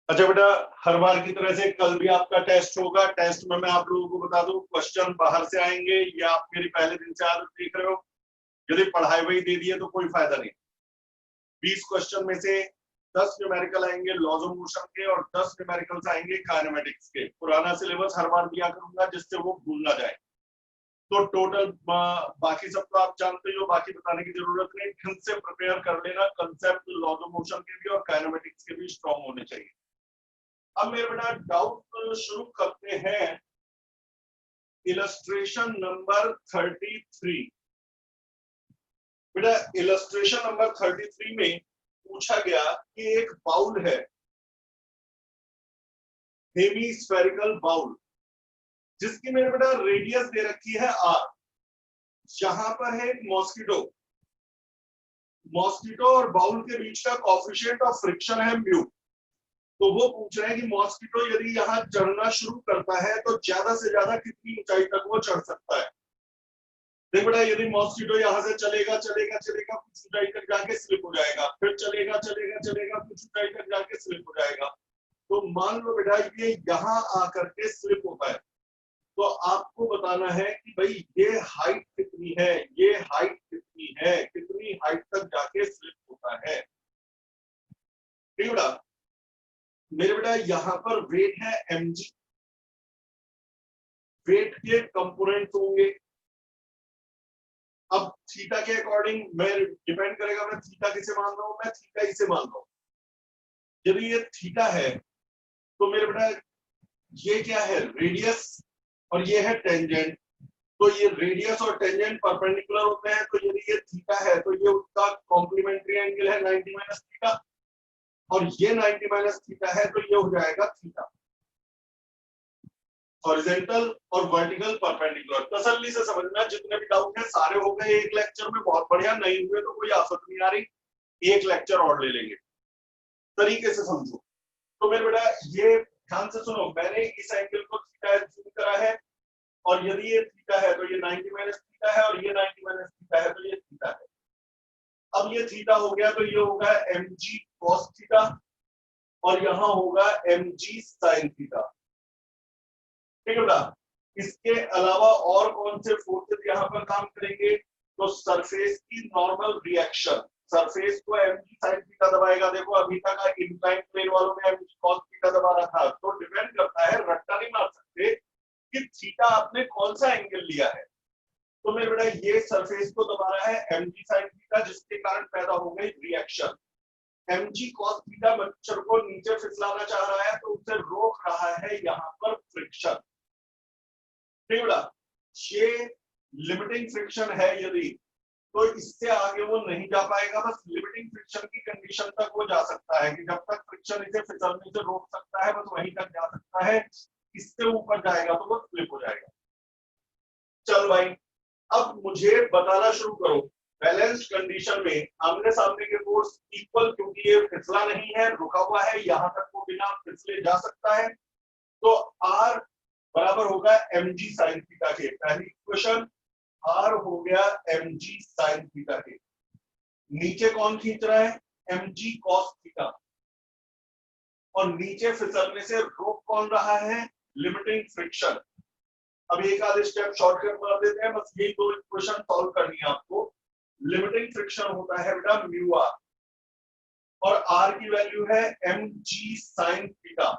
अच्छा बेटा, हर बार की तरह से कल भी आपका टेस्ट होगा। टेस्ट में मैं आप लोगों को बता दूं, क्वेश्चन बाहर से आएंगे। ये आप मेरी पहले दिन से आदत देख रहे हो। यदि पढ़ाई वही दे दिए तो कोई फायदा नहीं। 20 क्वेश्चन में से 10 न्यूमेरिकल आएंगे लॉज ऑफ मोशन के, और 10 न्यूमेरिकल्स आएंगे काइनेमेटिक्स के। पुराना सिलेबस हर बार दिया करूंगा जिससे वो भूल ना जाए। तो टोटल बाकी सब तो आप जानते हो, बाकी बताने की जरूरत नहीं। ढंग से प्रिपेयर कर लेना। कंसेप्ट लॉज ऑफ मोशन के भी और काइनेमेटिक्स के भी स्ट्रॉन्ग होने चाहिए। अब मेरे बेटा डाउट शुरू करते हैं। Illustration number 33। बेटा इलस्ट्रेशन नंबर 33 में पूछा गया कि एक बाउल है, हेमीस्फेरिकल बाउल, जिसकी मेरे बेटा रेडियस दे रखी है r। यहां पर है एक मॉस्किटो। मॉस्किटो और बाउल के बीच का कोएफिशिएंट ऑफ फ्रिक्शन है म्यू। तो वो पूछ रहे हैं कि मॉस्किटो यदि यहाँ चढ़ना शुरू करता है तो ज्यादा से ज्यादा कितनी ऊंचाई तक वो चढ़ सकता है। देख बेटा, यदि मॉस्किटो यहाँ से चलेगा चलेगा चलेगा, कुछ ऊंचाई तक जाके स्लिप हो जाएगा, फिर चलेगा चलेगा चलेगा, कुछ ऊंचाई तक जाके स्लिप हो जाएगा। तो मान लो बेटा ये यहाँ आकर के स्लिप होता है, तो आपको बताना है कि भाई ये हाइट कितनी है, ये हाइट कितनी है, कितनी हाइट तक जाके स्लिप होता है। ठीक बेटा, मेरे बेटा यहाँ पर वेट है mg। वेट के कंपोनेंट होंगे। अब थीटा के अकॉर्डिंग मैं डिपेंड करेगा, मैं थीटा किसे मान रहा हूं, मैं थीटा इसे मान रहा हूं। यदि ये थीटा है तो मेरे बेटा ये क्या है, रेडियस, और ये है टेंजेंट। तो ये रेडियस और टेंजेंट परपेंडिकुलर होते हैं। तो यदि ये थीटा है तो ये उसका कॉम्प्लीमेंट्री एंगल है 90 माइनस थीटा, और ये 90 माइनस थीटा है तो ये हो जाएगा थीटा। हॉरिजॉन्टल और वर्टिकल परपेंडिकुलर। तसल्ली से समझना, जितने भी डाउट है सारे हो गए एक लेक्चर में, बहुत बढ़िया। नहीं हुए तो कोई आफत नहीं आ रही, एक लेक्चर और ले लेंगे। तरीके से समझो। तो मेरे बेटा ये ध्यान से सुनो, मैंने इस एंगल को थीटा एज्यूम करा है, और यदि ये थीटा है तो ये 90 माइनस थीटा है, और ये 90 माइनस थीटा है तो ये थीटा है। अब ये थीटा हो गया तो ये होगा mg cos थीटा, और यहां होगा mg sin थीटा। ठीक है बेटा, इसके अलावा और कौन से फोर्सेस यहाँ पर काम करेंगे? तो सरफेस की नॉर्मल रिएक्शन, सरफेस को mg sin थीटा दबाएगा। देखो अभी तक इंक्लाइन प्लेन वालों में mg cos थीटा दबा रहा था। तो डिपेंड करता है, रट्टा नहीं मार सकते कि थीटा आपने कौन सा एंगल लिया है। तो मेरे बेटा ये सरफेस को दबा रहा है mg sin थीटा, जिसके कारण पैदा हो गई रिएक्शन। mg cos थीटा मच्छर को नीचे फिसलाना चाह रहा है, तो उसे रोक रहा है यहाँ पर फ्रिक्शन। ठीक बेटा, ये लिमिटिंग फ्रिक्शन है यदि, तो इससे आगे वो नहीं जा पाएगा। बस लिमिटिंग फ्रिक्शन की कंडीशन तक वो जा सकता है कि जब तक फ्रिक्शन इसे फिसलने से रोक सकता है, बस वहीं तक जा सकता है। इससे ऊपर जाएगा तो वो स्लिप हो जाएगा। चल भाई, अब मुझे बताना शुरू करो। बैलेंस्ड कंडीशन में आमने सामने के फोर्स इक्वल, क्योंकि ये फिसला नहीं है, रुका हुआ है, यहां तक वो बिना फिसले जा सकता है। तो R बराबर होगा mg sin थीटा के। पहली इक्वेशन, R हो गया mg sin थीटा के। नीचे कौन खींच रहा है? mg cos theta. और नीचे फिसलने से रोक कौन रहा है? Limiting friction. अब एक आधे स्टेप शॉर्टकट मार देते हैं, बस यही दो इक्वेशन सॉल्व करनी है आपको। लिमिटिंग फ्रिक्शन होता है बेटा म्यू आर, और r की वैल्यू है mg sin थीटा।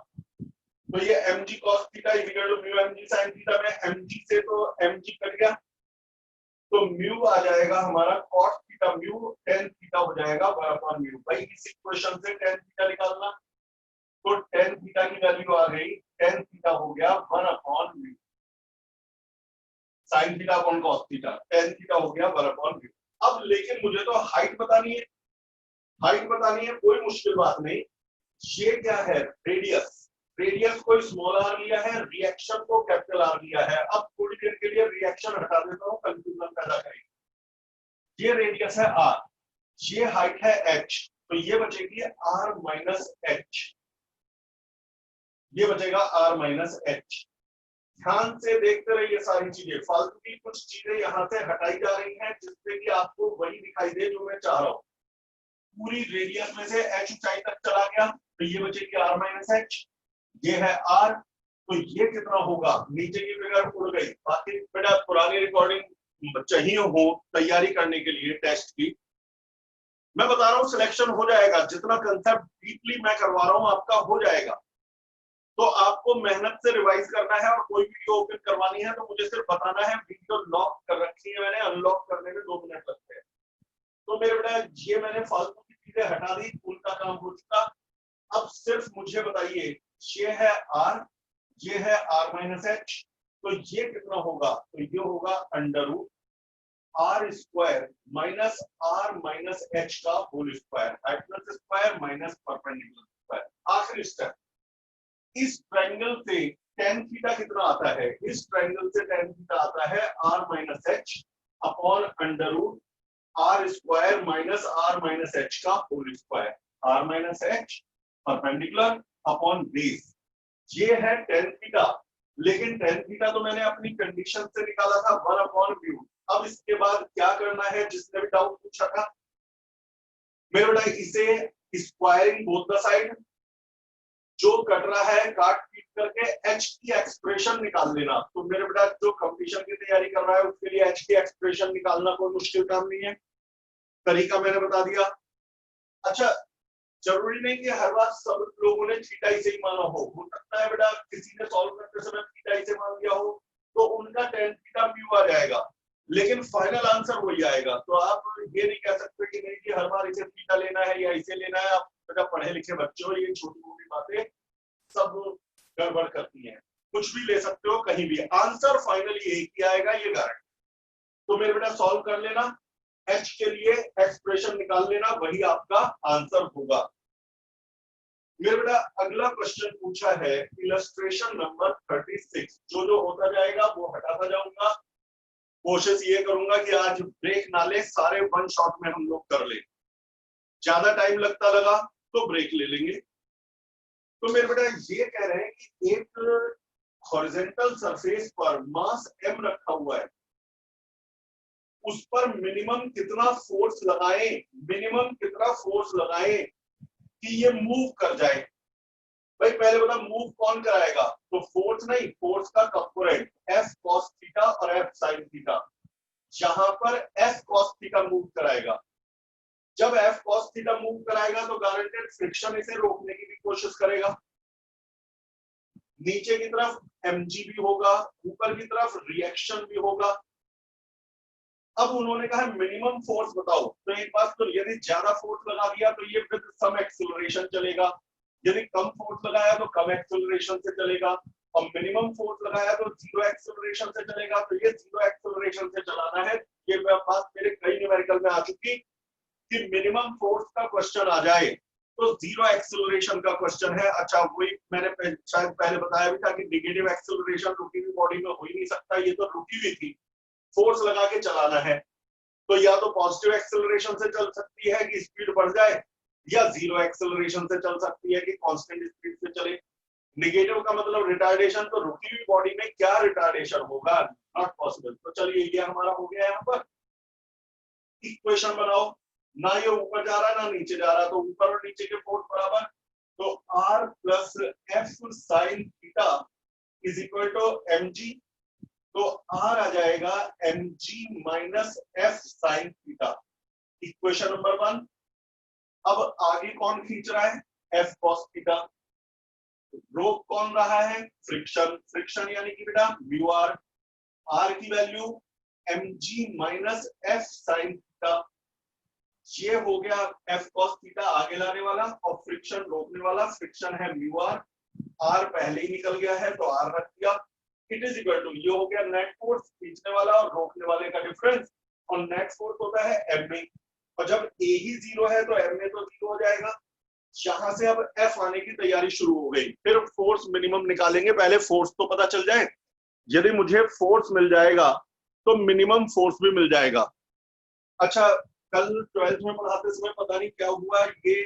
तो ये mg cos theta equal to mu mg sin theta में mg से तो mg कट गया, तो म्यू आ जाएगा हमारा cos theta, mu tan theta हो जाएगा 1 म्यू। भाई इस इक्वेशन से tan थीटा निकालना, तो tan थीटा की वैल्यू आ गई, tan थीटा हो गया 1 mu. sin theta upon cos theta, tan theta हो गया 1 म्यू। अब लेकिन मुझे तो हाइट बतानी है। हाइट बतानी है, कोई मुश्किल बात नहीं। ये क्या है? रेडियस। रेडियस को स्मॉल आर लिया है, रिएक्शन को कैपिटल आर लिया है। अब थोड़ी देर के लिए रिएक्शन हटा देता हूं, कंफ्यूजन पैदा करेंगे। ये रेडियस है आर, ये हाइट है एच, तो ये बचेगी आर माइनस एच। ये बचेगा आर माइनस एच। ध्यान से देखते रहिए सारी चीजें, फालतू की कुछ चीजें यहां से हटाई जा रही हैं जिससे कि आपको वही दिखाई दे जो मैं चाह रहा हूं। पूरी रेडियस में से एच ऊंचाई तक चला गया, तो ये बचेगी r माइनस एच, ये है r, तो ये कितना होगा, नीचे की फिगर उड़ गई। बाकी बेटा पुरानी रिकॉर्डिंग चाहिए हो तैयारी करने के लिए टेस्ट की, मैं बता रहा हूँ सिलेक्शन हो जाएगा, जितना कंसेप्ट डीपली मैं करवा रहा हूँ आपका हो जाएगा। तो आपको मेहनत से रिवाइज करना है, और कोई वीडियो ओपन करवानी है तो मुझे सिर्फ बताना है। वीडियो लॉक कर रखी है मैंने, अनलॉक करने में 2 मिनट लगते हैं। तो मेरे बेटा ये मैंने फालतू की चीजें हटा दी, उनका काम हो चुका। अब सिर्फ मुझे बताइए, ये है r, ये है r माइनस एच, तो ये कितना होगा, तो ये होगा under root r square minus r minus h का whole square, hypotenuse square minus perpendicular square. आखिरी स्टेप, इस ट्रायंगल से tan थीटा कितना आता है, इस ट्रायंगल से tan थीटा आता है r minus h upon under root r square minus r minus h का whole square, r minus h perpendicular upon base. ये है tan थीटा, लेकिन tan थीटा तो मैंने अपनी कंडीशन से निकाला था 1 अपॉन म्यू। अब इसके बाद क्या करना है, जिसने भी डाउट पूछा था मेरे बेटा, इसे स्क्वायरिंग बोथ द साइड, जो कट रहा है काट पीट करके h की एक्सप्रेशन निकाल लेना। तो मेरे बेटा जो कंपटीशन की तैयारी कर रहा है उसके लिए h की एक्सप्रेशन निकालना कोई मुश्किल काम नहीं है, तरीका मैंने बता दिया। अच्छा, जरूरी नहीं कि हर बार सब लोगों ने थीटा ही से ही माना हो सकता है बेटा किसी ने सॉल्व करते समय थीटा ही से मान लिया हो, तो उनका tan थीटा म्यू आ जाएगा, लेकिन फाइनल आंसर वही आएगा। तो आप ये नहीं कह सकते कि नहीं कि हर बार इसे थीटा लेना है या इसे लेना है। आप बेटा पढ़े लिखे बच्चे हो, ये छोटी मोटी बातें सब गड़बड़ करती हैं, कुछ भी ले सकते हो कहीं भी, आंसर फाइनली एक ही आएगा, ये गारंटी। तो मेरे बेटा सॉल्व कर लेना, h के लिए एक्सप्रेशन निकाल लेना, वही आपका आंसर होगा। मेरे बेटा अगला क्वेश्चन पूछा है इलस्ट्रेशन नंबर 36, जो होता जाएगा वो हटाता जाऊंगा। कोशिश ये करूंगा कि आज ब्रेक ना ले, सारे वन शॉट में हम लोग कर ले, ज्यादा टाइम लगता लगा तो ब्रेक ले लेंगे। तो मेरे बेटा ये कह रहे हैं कि एक हॉरिजॉन्टल सरफेस पर मास m रखा हुआ है, उस पर मिनिमम कितना फोर्स लगाएं, मिनिमम कितना फोर्स लगाएं कि ये मूव कर जाए। भाई पहले बता मूव कौन कराएगा, तो फोर्स नहीं, फोर्स का कंपोनेंट F cos थीटा और F sin थीटा, जहां पर F cos थीटा मूव कराएगा। जब F cos थीटा मूव कराएगा तो गारंटेड फ्रिक्शन इसे रोकने की भी कोशिश करेगा। नीचे की तरफ mg भी होगा, ऊपर की तरफ रिएक्शन भी होगा। अब उन्होंने कहा मिनिमम फोर्स बताओ, तो एक बात, तो यदि ज्यादा फोर्स लगा दिया तो ये विद सम एक्सीलरेशन चलेगा, यदि कम फोर्स लगाया तो कम एक्सीलरेशन से चलेगा, और मिनिमम फोर्स लगाया तो जीरो एक्सीलरेशन से चलेगा। तो ये जीरो एक्सीलरेशन से चलाना है, ये बात मेरे कई न्यूमेरिकल में आ चुकी कि मिनिमम फोर्स का क्वेश्चन आ जाए तो जीरो एक्सीलरेशन का क्वेश्चन है। अच्छा वही मैंने शायद पहले बताया भी था कि नेगेटिव एक्सीलरेशन रुकी हुई बॉडी में हो ही नहीं सकता, ये तो रुकी हुई थी, फोर्स लगा के चलाना है। तो या तो पॉजिटिव एक्सेलरेशन से चल सकती है कि स्पीड बढ़ जाए, या जीरो एक्सेलरेशन से चल सकती है कि कांस्टेंट स्पीड से चले। नेगेटिव का मतलब रिटार्डेशन, तो रुकी हुई बॉडी में क्या रिटार्डेशन होगा, नॉट पॉसिबल। तो चलिए ये हमारा हो गया, यहाँ पर इक्वेशन बनाओ, ना ये ऊपर जा रहा ना नीचे जा रहा, तो ऊपर और नीचे के फोर्स बराबर, तो r plus F sine theta is equal to mg, तो r आ जाएगा mg minus F sine theta, equation number 1। अब आगे कौन खींच रहा है, f cos थीटा, रोक कौन रहा है, फ्रिक्शन, फ्रिक्शन यानी कि बेटा म्यू r, r की value mg minus F sine theta, ये हो गया f cos थीटा आगे लाने वाला, और फ्रिक्शन रोकने वाला, फ्रिक्शन है म्यू r, r पहले ही निकल गया है तो r रख दिया, इट इज इक्वल टू, ये हो गया नेट फोर्स खींचने वाला और रोकने वाले का डिफरेंस, और नेट फोर्स होता है ma, और जब a ही जीरो है तो ma तो जीरो हो जाएगा। यहां से अब f आने की तैयारी शुरू हो गई, फिर फोर्स मिनिमम निकालेंगे, पहले फोर्स तो पता चल जाए, यदि मुझे फोर्स मिल जाएगा तो मिनिमम फोर्स भी मिल जाएगा। अच्छा कल 12th में पढ़ाते समय पता नहीं क्या हुआ, ये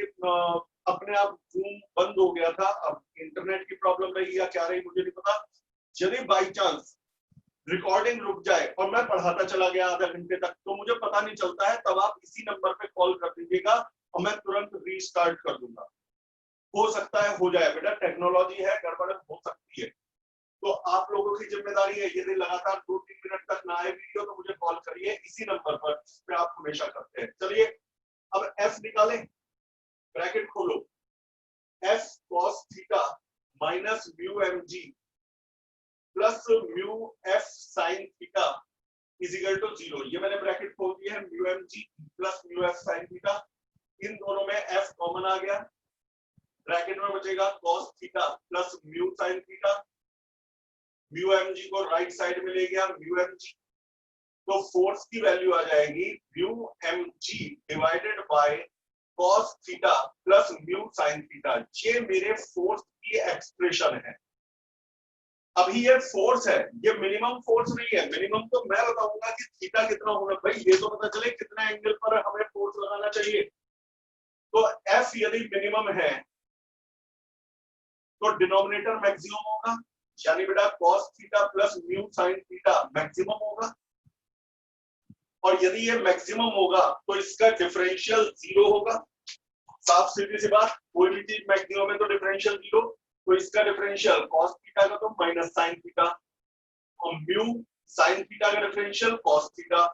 अपने आप जूम बंद हो गया था, अब इंटरनेट की प्रॉब्लम रही या क्या रही मुझे नहीं पता। यदि बाई चांस रिकॉर्डिंग रुक जाए और मैं पढ़ाता चला गया आधा घंटे तक, तो मुझे पता नहीं चलता है, तब आप इसी नंबर पे कॉल कर दीजिएगा और मैं तुरंत रीस्टार्ट कर दूंगा। हो सकता है हो जाए बेटा, टेक्नोलॉजी है, गड़बड़ हो सकती है। तो आप लोगों की जिम्मेदारी है, यदि लगातार 2-3 मिनट तक ना आए वीडियो तो मुझे कॉल करिए इसी नंबर पर जिस पे आप हमेशा करते हैं। चलिए अब एफ निकालें, ब्रैकेट खोलो, F cos theta minus mu M g plus mu F sine theta is equal to 0। ये मैंने ब्रैकेट खोल दिया है, mu M g plus mu F sine theta, इन दोनों में एफ कॉमन आ गया, ब्रैकेट में बचेगा cos theta plus mu sine theta, mu M g को राइट साइड में ले गया, म्यू एम जी, तो फोर्स की वैल्यू आ जाएगी mu M G divided by cos theta plus mu sine theta. ये मेरे फोर्स की एक्सप्रेशन है। अभी ये फोर्स है, ये मिनिमम फोर्स नहीं है, मिनिमम तो मैं बताऊंगा कि थीटा कितना होना, भाई ये तो पता चले कितना एंगल पर हमें फोर्स लगाना चाहिए। तो एफ यदि मिनिमम है तो डिनोमिनेटर मैक्सिमम होगा, यानी बेटा cos theta plus mu sin theta maximum होगा, और यदि ये मैक्सिमम होगा तो इसका डिफरेंशियल 0 होगा। साफ सीधी सी बात, कोई भी चीज मैक्सिमम है तो डिफरेंशियल 0, तो इसका डिफरेंशियल cos थीटा का तो माइनस sin थीटा, और म्यू sin थीटा का डिफरेंशियल cos थीटा,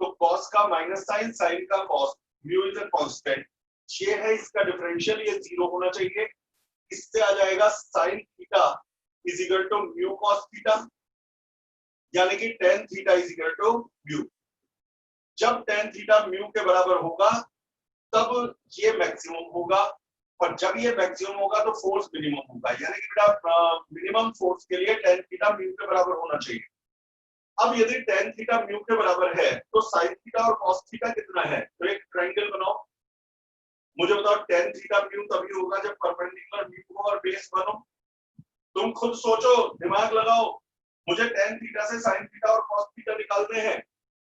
तो cos का माइनस sin, sin का cos, mu is a constant, ये है इसका डिफरेंशियल, ये 0 होना चाहिए। इससे आ जाएगा sin theta is equal to mu cos theta, यानी कि tan theta is equal to mu. जब tan थीटा म्यू के बराबर होगा तब ये मैक्सिमम होगा, और जब ये मैक्सिमम होगा तो फोर्स मिनिमम होगा, यानी कि बेटा मिनिमम फोर्स के लिए tan थीटा म्यू के बराबर होना चाहिए। अब यदि tan थीटा म्यू के बराबर है तो sin थीटा और cos थीटा कितना है, तो एक ट्रायंगल बनाओ, मुझे बताओ tan थीटा म्यू तभी होगा जब परपेंडिकुलर म्यू हो और बेस बनो। तुम खुद सोचो, दिमाग लगाओ, मुझे tan थीटा से sin थीटा और cos थीटा निकालने हैं।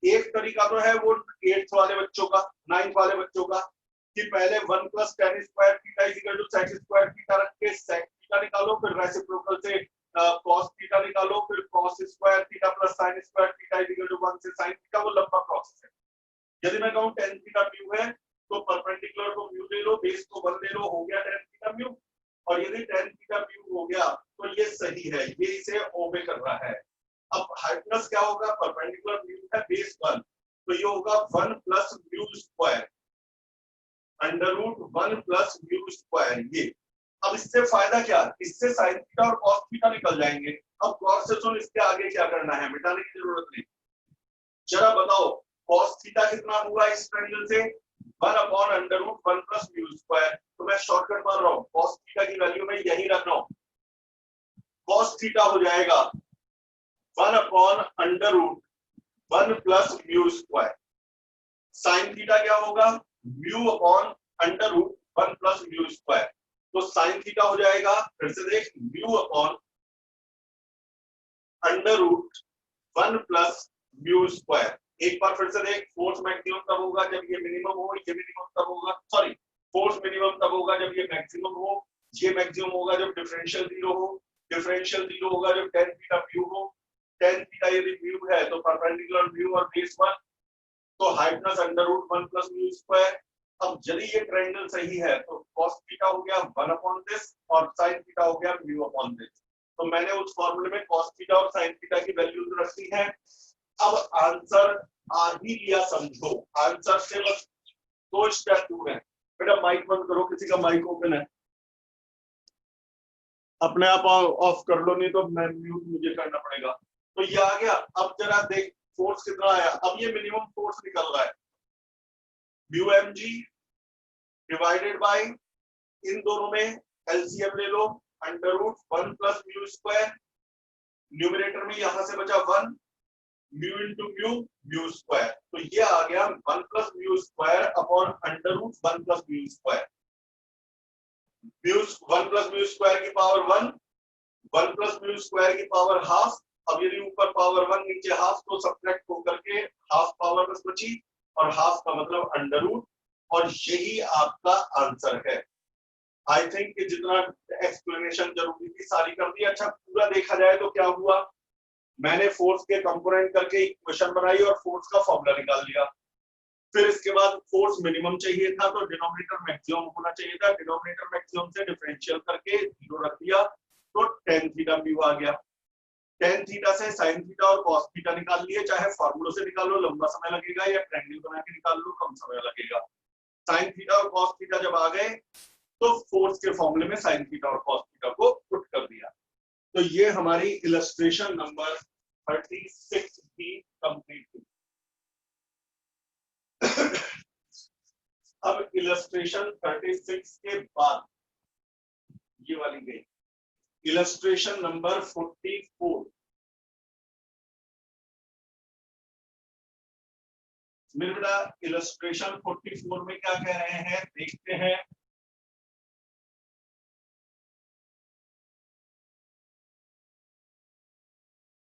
एक तरीका तो है वो 8th वाले बच्चों का, 9th वाले बच्चों का, कि पहले 1 plus tan square theta is equal to sec square theta रख के sec थीटा निकालो, फिर रेसिप्रोकल से cos थीटा निकालो, फिर cos square theta plus sin square theta is equal to 1 से sin थीटा, वो लंबा प्रोसेस है। यदि मैं कहूं tan थीटा म्यू है तो परपेंडिकुलर को म्यू ले लो, बेस को 1 ले लो, हो गया tan थीटा म्यू, और यदि tan थीटा म्यू हो गया तो ये सही है, ये इसे ओबे कर रहा है। अब हाइपोटेनस क्या होगा, परपेंडिकुलर म्यू है बेस 1, तो ये होगा 1 plus mu square under root 1 plus mu square. ये अब इससे फायदा क्या, इससे sin थीटा और cos थीटा निकल जाएंगे। अब गौर से सुन, इसके आगे क्या करना है, मिटाने की जरूरत नहीं। जरा बताओ cos थीटा कितना हुआ इस ट्रायंगल से, 1 upon under root 1 plus mu square. तो मैं शॉर्टकट मार रहा हूं, cos थीटा की वैल्यू मैं यही रख रहा हूं, cos थीटा हो जाएगा 1 upon under root 1 plus mu square. sin theta क्या होगा, mu upon under root 1 plus mu square, तो sin थीटा हो जाएगा, फिर से देख, mu upon under root 1 plus mu square. एक बार फिर से देख, फोर्स मैक्सिमम तब होगा जब ये मिनिमम हो, ये मिनिमम तब होगा, सॉरी फोर्स मिनिमम तब होगा जब ये मैक्सिमम हो, ये मैक्सिमम होगा जब डिफरेंशियल 0 हो, डिफरेंशियल 0 होगा जब tan थीटा म्यू हो, tan थीटा यदि म्यू है तो परपेंडिकुलर म्यू और बेस 1, तो hypotenuse under root 1 plus mu square. अब यदि ये ट्रायंगल सही है तो cos थीटा हो गया 1 अपॉन दिस और sin थीटा हो गया म्यू अपॉन दिस। तो मैंने उस फॉर्मूले में cos थीटा और sin थीटा की वैल्यूज रखी है। अब आंसर आ ही लिया समझो, आंसर से बस 2 स्टेप दूर है। बेटा माइक बंद करो, किसी का माइक ओपन है अपने आप ऑफ कर लो, नहीं तो मैं म्यूट मुझे करना पड़ेगा। तो ये आ गया। अब जरा देख फोर्स कितना आया, अब ये मिनिमम फोर्स निकल रहा है, mu M G divided by, इन दोनों में एलसीएम ले लो, under root 1 plus mu square, numerator में यहां से बचा 1, mu into mu, mu square, तो ये आ गया 1 plus mu square upon under root 1 plus mu square. Mu 1 plus mu square की पावर 1, 1 प्लस म्यू स्क्वायर की पावर हाफ। अब यदि ऊपर पावर 1 नीचे हाफ तो सब्ट्रैक्ट होकर के हाफ पावर बस बची, और हाफ का मतलब अंडर रूट, और यही आपका आंसर है। आई थिंक कि जितना एक्सप्लेनेशन जरूरी थी सारी कर दी। अच्छा पूरा देखा जाए तो क्या हुआ, मैंने फोर्स के कंपोनेंट करके इक्वेशन बनाई और फोर्स का फॉर्मूला निकाल लिया। फिर इसके बाद फोर्स मिनिमम चाहिए था तो डिनोमिनेटर मैक्सिमम होना चाहिए था, डिनोमिनेटर मैक्सिमम से डिफरेंशियल करके 0 रख दिया तो tan थीटा म्यू आ गया। tan थीटा से sin थीटा और cos थीटा निकाल लिए, चाहे फार्मूला से निकालो लंबा समय लगेगा या ट्रायंगल बना के निकाल लो कम समय लगेगा। sin थीटा और cos थीटा जब आ गए तो फोर्स के फॉर्मूले में sin थीटा और cos थीटा को पुट कर दिया। तो ये हमारी इलस्ट्रेशन नंबर 36 की कंप्लीट हुई। अब इलस्ट्रेशन 36 के बाद ये वाली गई इलस्ट्रेशन नंबर 44। मेरे बेटा इलस्ट्रेशन 44 में क्या कह रहे हैं देखते हैं।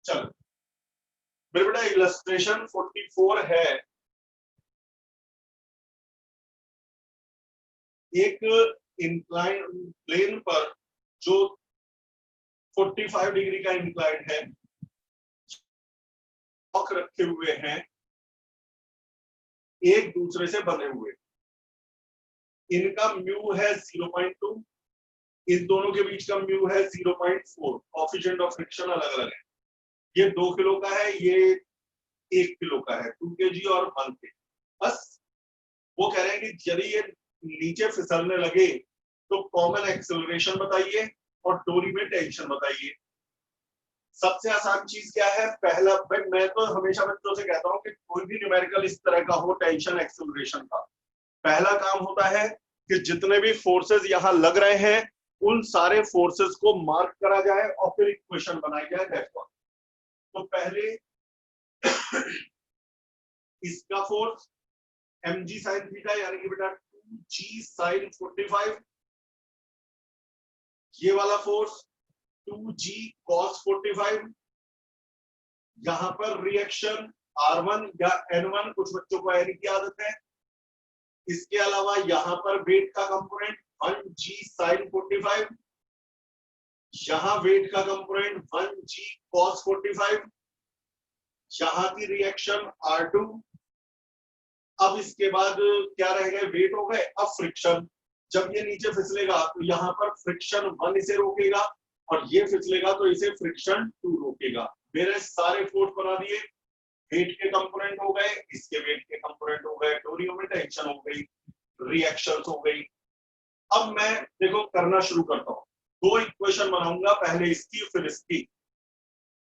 चलो मेरे बेटा इलस्ट्रेशन 44 है, एक इंक्लाइन प्लेन पर जो 45 डिग्री का इंक्लाइन है, ब्लॉक रखे हुए हैं एक दूसरे से बने हुए, इनका म्यू है 0.2, इन दोनों के बीच का म्यू है 0.4, कोएफिशिएंट ऑफ फ्रिक्शन अलग अलग है। ये 2 किलो का है, ये 1 किलो का है, 2 kg और 1 kg। बस वो कह रहे हैं कि यदि ये नीचे फिसलने लगे तो कॉमन एक्सेलरेशन बताइए और डोरी में टेंशन बताइए। सबसे आसान चीज क्या है, पहला भाई मैं तो हमेशा बच्चों से कहता हूं कि कोई भी न्यूमेरिकल इस तरह का हो टेंशन एक्सेलरेशन का, पहला काम होता है कि जितने भी फोर्सेस यहां लग रहे हैं उन सारे फोर्सेस को मार्क करा जाए और फिर इक्वेशन बनाई जाए। That's all. तो पहले इसका फोर्स mg sin थीटा यानी कि बेटा 2g sin 45, ये वाला फोर्स 2g cos 45, यहां पर रिएक्शन R1 या N1, कुछ बच्चों को एन की आदत है। इसके अलावा यहां पर वेट का कंपोनेंट 1g sin 45, यहां वेट का कंपोनेंट 1g cos 45, यहां की रिएक्शन R2। अब इसके बाद क्या रह गए, वेट हो गए। अब फ्रिक्शन, जब ये नीचे फिसलेगा तो यहाँ पर फ्रिक्शन 1 इसे रोकेगा और ये फिसलेगा तो इसे फ्रिक्शन 2 रोकेगा। मेरे सारे फोर्स बना दिए, वेट के कंपोनेंट हो गए, इसके वेट के कंपोनेंट हो गए, डोरियों में टेंशन हो गई, रिएक्शन हो गई। अब मैं देखो करना शुरू करता हूँ, 2 इक्वेशन बनाऊंगा, पहले इसकी फिर इसकी।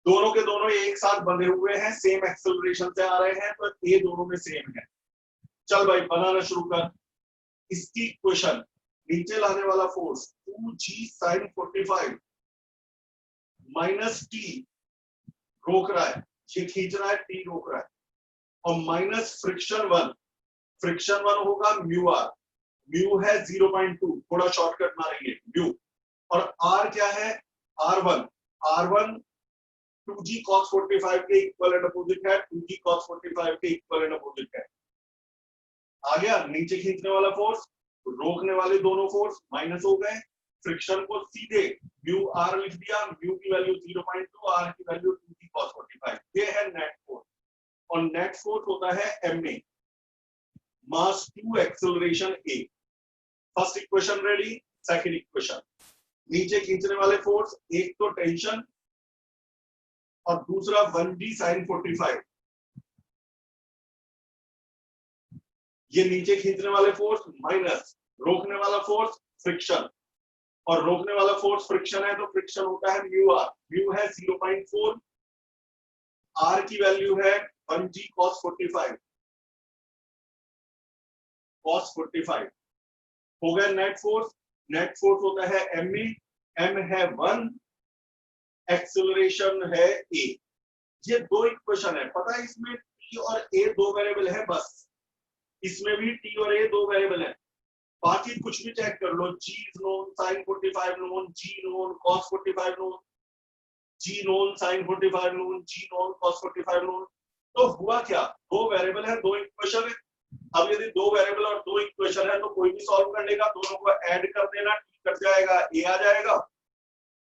दोनों के दोनों एक साथ बंधे हुए हैं, सेम एक्सेलरेशन से आ रहे हैं तो ये दोनों में सेम है। चल भाई बनाना शुरू कर। इसकी इक्वेशन, नीचे लाने वाला force 2g sin 45 minus T रोक रहा है, ये खींच रहा है, टी रोक रहा है, और माइनस फ्रिक्शन 1, फ्रिक्शन 1 होगा म्यू आर, म्यू है 0.2, थोड़ा शॉर्टकट मारेंगे म्यू, और आर क्या है R1, R1 2g cos 45 के इक्वल एंड अपोजिट है, 2g cos 45 के इक्वल एंड अपोजिट है। आ गया नीचे खींचने वाला फोर्स, रोकने वाले दोनों फोर्स माइनस हो गए, फ्रिक्शन को सीधे म्यू आर लिख दिया, म्यू की वैल्यू 0.2, आर की वैल्यू 2g cos 45। ये है नेट फोर्स, और नेट फोर्स होता है ma, mass 2 acceleration a। First equation ready. Second equation, नीचे खींचने वाले फोर्स, एक तो टेंशन और दूसरा 1g sin 45। ये नीचे खींचने वाले फोर्स माइनस रोकने वाला फोर्स फ्रिक्शन, और रोकने वाला फोर्स फ्रिक्शन है तो फ्रिक्शन होता है म्यू आर, म्यू है 0.4, आर की वैल्यू है 1g cos 45, cos 45 हो गया नेट फोर्स। नेट फोर्स होता है ma, m है 1, एक्सेलरेशन है a। ये 2 इक्वेशन है, पता है इसमें t और a 2 वेरिएबल है, बस इसमें भी t और a 2 वेरिएबल है, बाकी कुछ भी चेक कर लो, g known, sin 45 known, g known, cos 45 known, g known, sin 45 known, g known, cos 45 known. तो हुआ क्या, 2 वेरिएबल है, 2 इक्वेशन है। अब यदि 2 वेरिएबल और 2 इक्वेशन है तो कोई भी सॉल्व कर लेगा, दोनों को ऐड कर देना, t कट जाएगा, a आ जाएगा,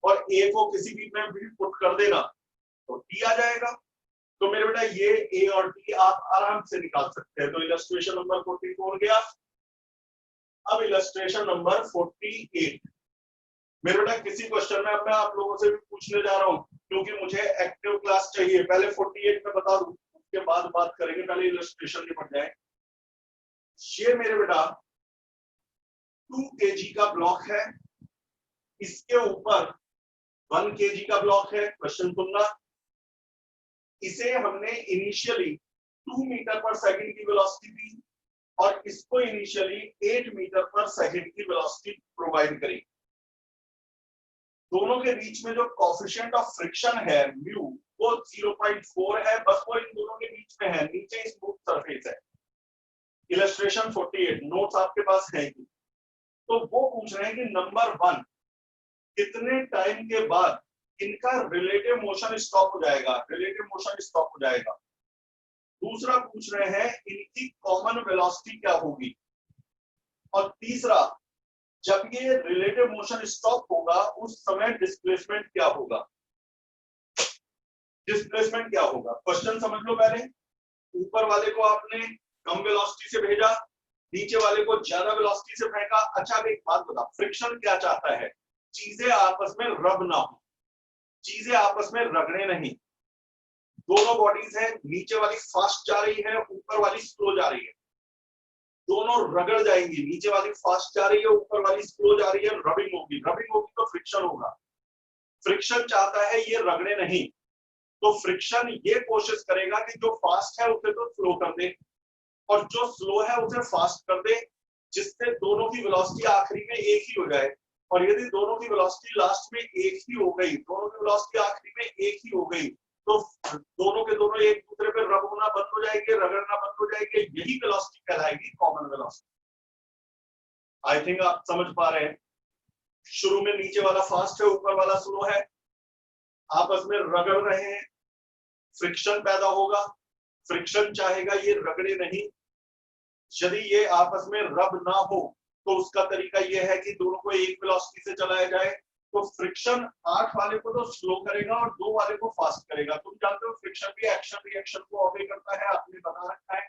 और a को किसी भी में भी पुट कर देना तो t आ जाएगा। तो मेरे बेटा ये ए और टी आप आराम से निकाल सकते हैं। तो इलस्ट्रेशन नंबर 44 गया। अब इलस्ट्रेशन नंबर 48 मेरे बेटा किसी क्वेश्चन में अब मैं आप लोगों से भी पूछने जा रहा हूं, क्योंकि मुझे एक्टिव क्लास चाहिए। पहले 48 में बता दूं, उसके बाद बात करेंगे, पहले इलस्ट्रेशन निपट जाए। ये मेरे बेटा 2 kg का ब्लॉक है, इसके ऊपर 1 kg का ब्लॉक है। क्वेश्चन सुनना, इसे हमने इनिशियली 2 मीटर पर सेकंड की वेलोसिटी दी और इसको इनिशियली 8 मीटर पर सेकंड की वेलोसिटी प्रोवाइड करी। दोनों के बीच में जो कोएफिशिएंट ऑफ फ्रिक्शन है म्यू वो 0.4 है, बस वो इन दोनों के बीच में है, नीचे स्मूथ सरफेस है। इलस्ट्रेशन 48 नोट्स आपके पास है कि? तो वो पूछ रहे हैं कि नंबर 1 कितने टाइम के बाद इनका रिलेटिव मोशन स्टॉप हो जाएगा, रिलेटिव मोशन स्टॉप हो जाएगा। दूसरा पूछ रहे हैं इनकी कॉमन वेलोसिटी क्या होगी, और तीसरा जब ये रिलेटिव मोशन स्टॉप होगा उस समय डिस्प्लेसमेंट क्या होगा, डिस्प्लेसमेंट क्या होगा। क्वेश्चन समझ लो पहले। ऊपर वाले को आपने कम वेलोसिटी से भेजा, नीचे वाले को ज्यादा वेलोसिटी से फेंका। अच्छा एक बात बता, फ्रिक्शन क्या चाहता है? चीजें आपस में रब ना हो, चीजें आपस में रगड़े नहीं। दोनों बॉडीज है, नीचे वाली फास्ट जा रही है, ऊपर वाली स्लो जा रही है, दोनों रगड़ जाएंगी। नीचे वाली फास्ट जा रही है, ऊपर वाली स्लो जा रही है, रबिंग होगी। रबिंग होगी तो फ्रिक्शन होगा। फ्रिक्शन चाहता है ये रगड़े नहीं, तो फ्रिक्शन ये कोशिश करेगा कि जो फास्ट है उसे तो स्लो कर दे और जो स्लो है उसे फास्ट कर दे, जिससे दोनों की वेलोसिटी आखिरी में एक ही हो जाए। और यदि दोनों की वेलोसिटी लास्ट में एक ही हो गई, दोनों की वेलोसिटी आखिरी में एक ही हो गई, तो दोनों के दोनों एक दूसरे पे रब होना बंद हो जाएंगे, रगड़ना बंद हो जाएंगे। यही वेलोसिटी कहलाएगी कॉमन वेलोसिटी। आई थिंक आप समझ पा रहे हैं। शुरू में नीचे वाला फास्ट है, ऊपर वाला स्लो है, आपस में रगड़ रहे हैं, फ्रिक्शन पैदा होगा। फ्रिक्शन चाहेगा ये रगड़े नहीं। यदि ये आपस में रब ना हो तो उसका तरीका यह है कि दोनों को एक वेलोसिटी से चलाया जाए। तो फ्रिक्शन 8 वाले को तो स्लो करेगा और 2 वाले को फास्ट करेगा। तुम जानते हो फ्रिक्शन भी एक्शन रिएक्शन को ऑबे करता है, आपने बता रखा है।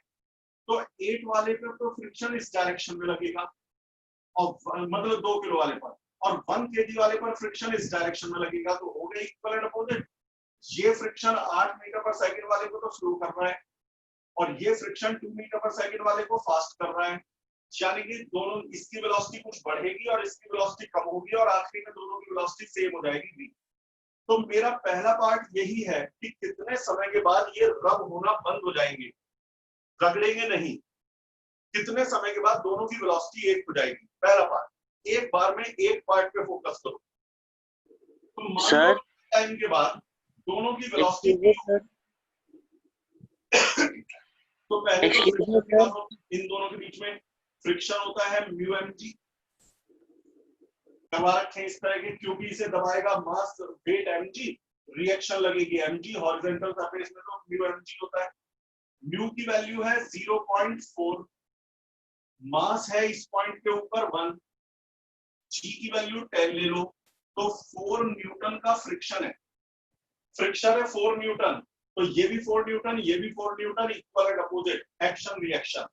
तो 8 वाले पे तो फ्रिक्शन इस डायरेक्शन में लगेगा, और मतलब 2 किलो वाले पर, और 1 kg वाले पर फ्रिक्शन इस डायरेक्शन में लगेगा। तो हो गया इक्वल एंड अपोजिट। ये फ्रिक्शन 8 मीटर पर सेकंड वाले को तो स्लो कर रहा है और ये फ्रिक्शन 2 मीटर पर सेकंड वाले को फास्ट कर रहा है। यानी कि दोनों, इसकी वेलोसिटी कुछ बढ़ेगी और इसकी वेलोसिटी कम होगी और आखिरी में दोनों की वेलोसिटी सेम हो जाएगी। तो मेरा पहला पार्ट यही है कि कितने समय के बाद ये रब होना बंद हो जाएंगे, रगड़ेंगे नहीं। कितने समय के बाद दोनों की वेलोसिटी एक हो जाएगी, पहला पार्ट। एक बार में एक पार्ट पे फोकस करो। तो मान लो टाइम के बाद दोनों की वेलोसिटी तो पहले तो इन दोनों के बीच में फ्रिक्शन होता है म्यू एम जी, करवा रखे इस तरह के, क्योंकि इसे दबाएगा mass weight m g, reaction लगेगी एम जी, हॉरिजॉन्टल सरफेस में तो म्यू एम जी होता है। म्यू की वैल्यू है 0.4, मास है इस पॉइंट के ऊपर 1, जी की वैल्यू 10 ले लो, तो 4 न्यूटन का फ्रिक्शन है। फ्रिक्शन है 4 न्यूटन, तो ये भी 4 न्यूटन, ये भी 4 Newton, equal and opposite, action reaction.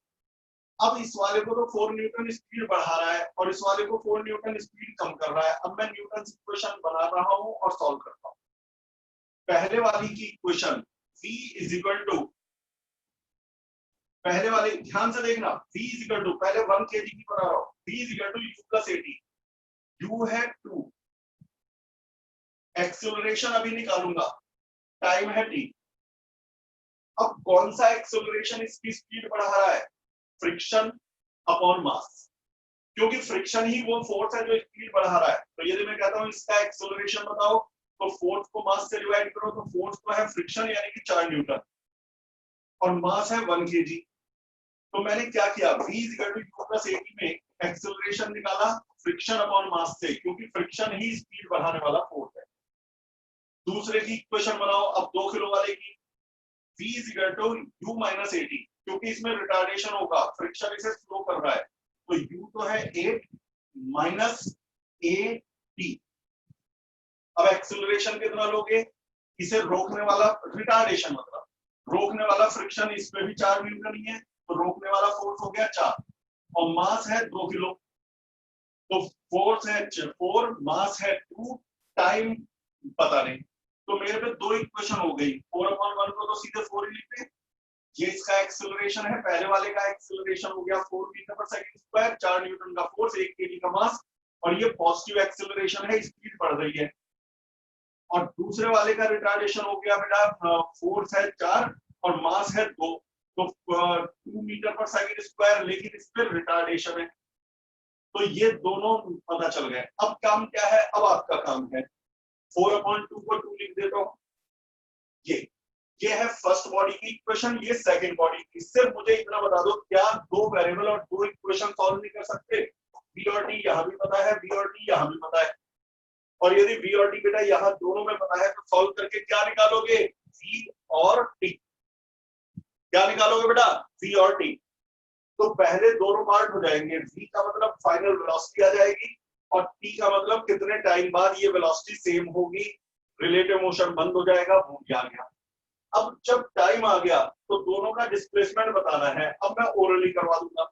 अब इस वाले को तो 4 न्यूटन स्पीड बढ़ा रहा है और इस वाले को 4 न्यूटन स्पीड कम कर रहा है। अब मैं न्यूटन इक्वेशन बना रहा हूं और सॉल्व करता हूं। पहले वाली की equation V is equal to, पहले वाले ध्यान से देखना, V इज इक्वल टू, पहले 1 kg की बना रहा हूं, V is equal to U plus 80, U है 2, एक्सेलरेशन अभी निकालूंगा, टाइम है t। अब कौन सा एक्सेलरेशन इसकी स्पीड बढ़ा रहा है? फ्रिक्शन अपॉन मास, क्योंकि फ्रिक्शन ही वो फोर्स है जो स्पीड बढ़ा रहा है। तो यदि मैं कहता हूं इसका एक्सेलरेशन बताओ, तो फोर्स को मास से डिवाइड करो, तो फोर्स तो है फ्रिक्शन यानी कि 4 न्यूटन और मास है 1 kg। तो मैंने क्या किया, V = U + 80 में एक्सेलरेशन निकाला फ्रिक्शन अपॉन मास से, क्योंकि फ्रिक्शन ही स्पीड बढ़ाने वाला फोर्स है। दूसरे की इक्वेशन बनाओ अब 2 किलो वाले की, V = U - 80, क्योंकि इसमें रिटार्डेशन होगा, फ्रिक्शन इसे स्लो कर रहा है, तो U तो है 8 - 80। अब एक्सेलरेशन कितना लोगे, इसे रोकने वाला, रिटार्डेशन मतलब रोकने वाला फ्रिक्शन इस पे भी 4 न्यूटन ही है, तो रोकने वाला फोर्स हो गया 4 और मास है 2 किलो, तो फोर्स है 4, मास है 2, टाइम पता नहीं, तो मेरे पे दो इक्वेशन हो गई। 4/1 को तो सीधे 4 ही लिखते, ये इसका एक्सेलरेशन है, पहले वाले का एक्सेलरेशन हो गया 4 मीटर पर सेकंड स्क्वायर, 4 न्यूटन का फोर्स, 1 केजी का मास, और ये पॉजिटिव एक्सेलरेशन है, स्पीड बढ़ रही है। और दूसरे वाले का रिटार्डेशन हो गया बेटा, फोर्स है 4 और मास है 2, तो 2 मीटर पर सेकंड स्क्वायर, लेकिन इस पर रिटार्डेशन है। तो ये दोनों पता चल गए। अब काम क्या है, अब आपका काम है 4/2 को 2 लिख देता हूं, ये है फर्स्ट बॉडी की इक्वेशन, ये सेकंड बॉडी की। सिर्फ मुझे इतना बता दो, क्या दो वेरिएबल और दो इक्वेशन सॉल्व नहीं कर सकते? बी और टी यहां भी पता है, बी और टी यहां भी पता है, और यदि बी और टी बेटा यहां दोनों में पता है, तो सॉल्व करके क्या निकालोगे? वी और टी। क्या निकालोगे बेटा? वी और टी। तो पहले दोनों पार्ट हो जाएंगे, v का मतलब फाइनल वेलोसिटी आ जाएगी, और t का मतलब कितने टाइम बाद ये वेलोसिटी सेम होगी, रिलेटिव मोशन बंद हो जाएगा, वो भी आ गया। अब जब टाइम आ गया तो दोनों का डिस्प्लेसमेंट बताना है। अब मैं ओरली करवा दूंगा।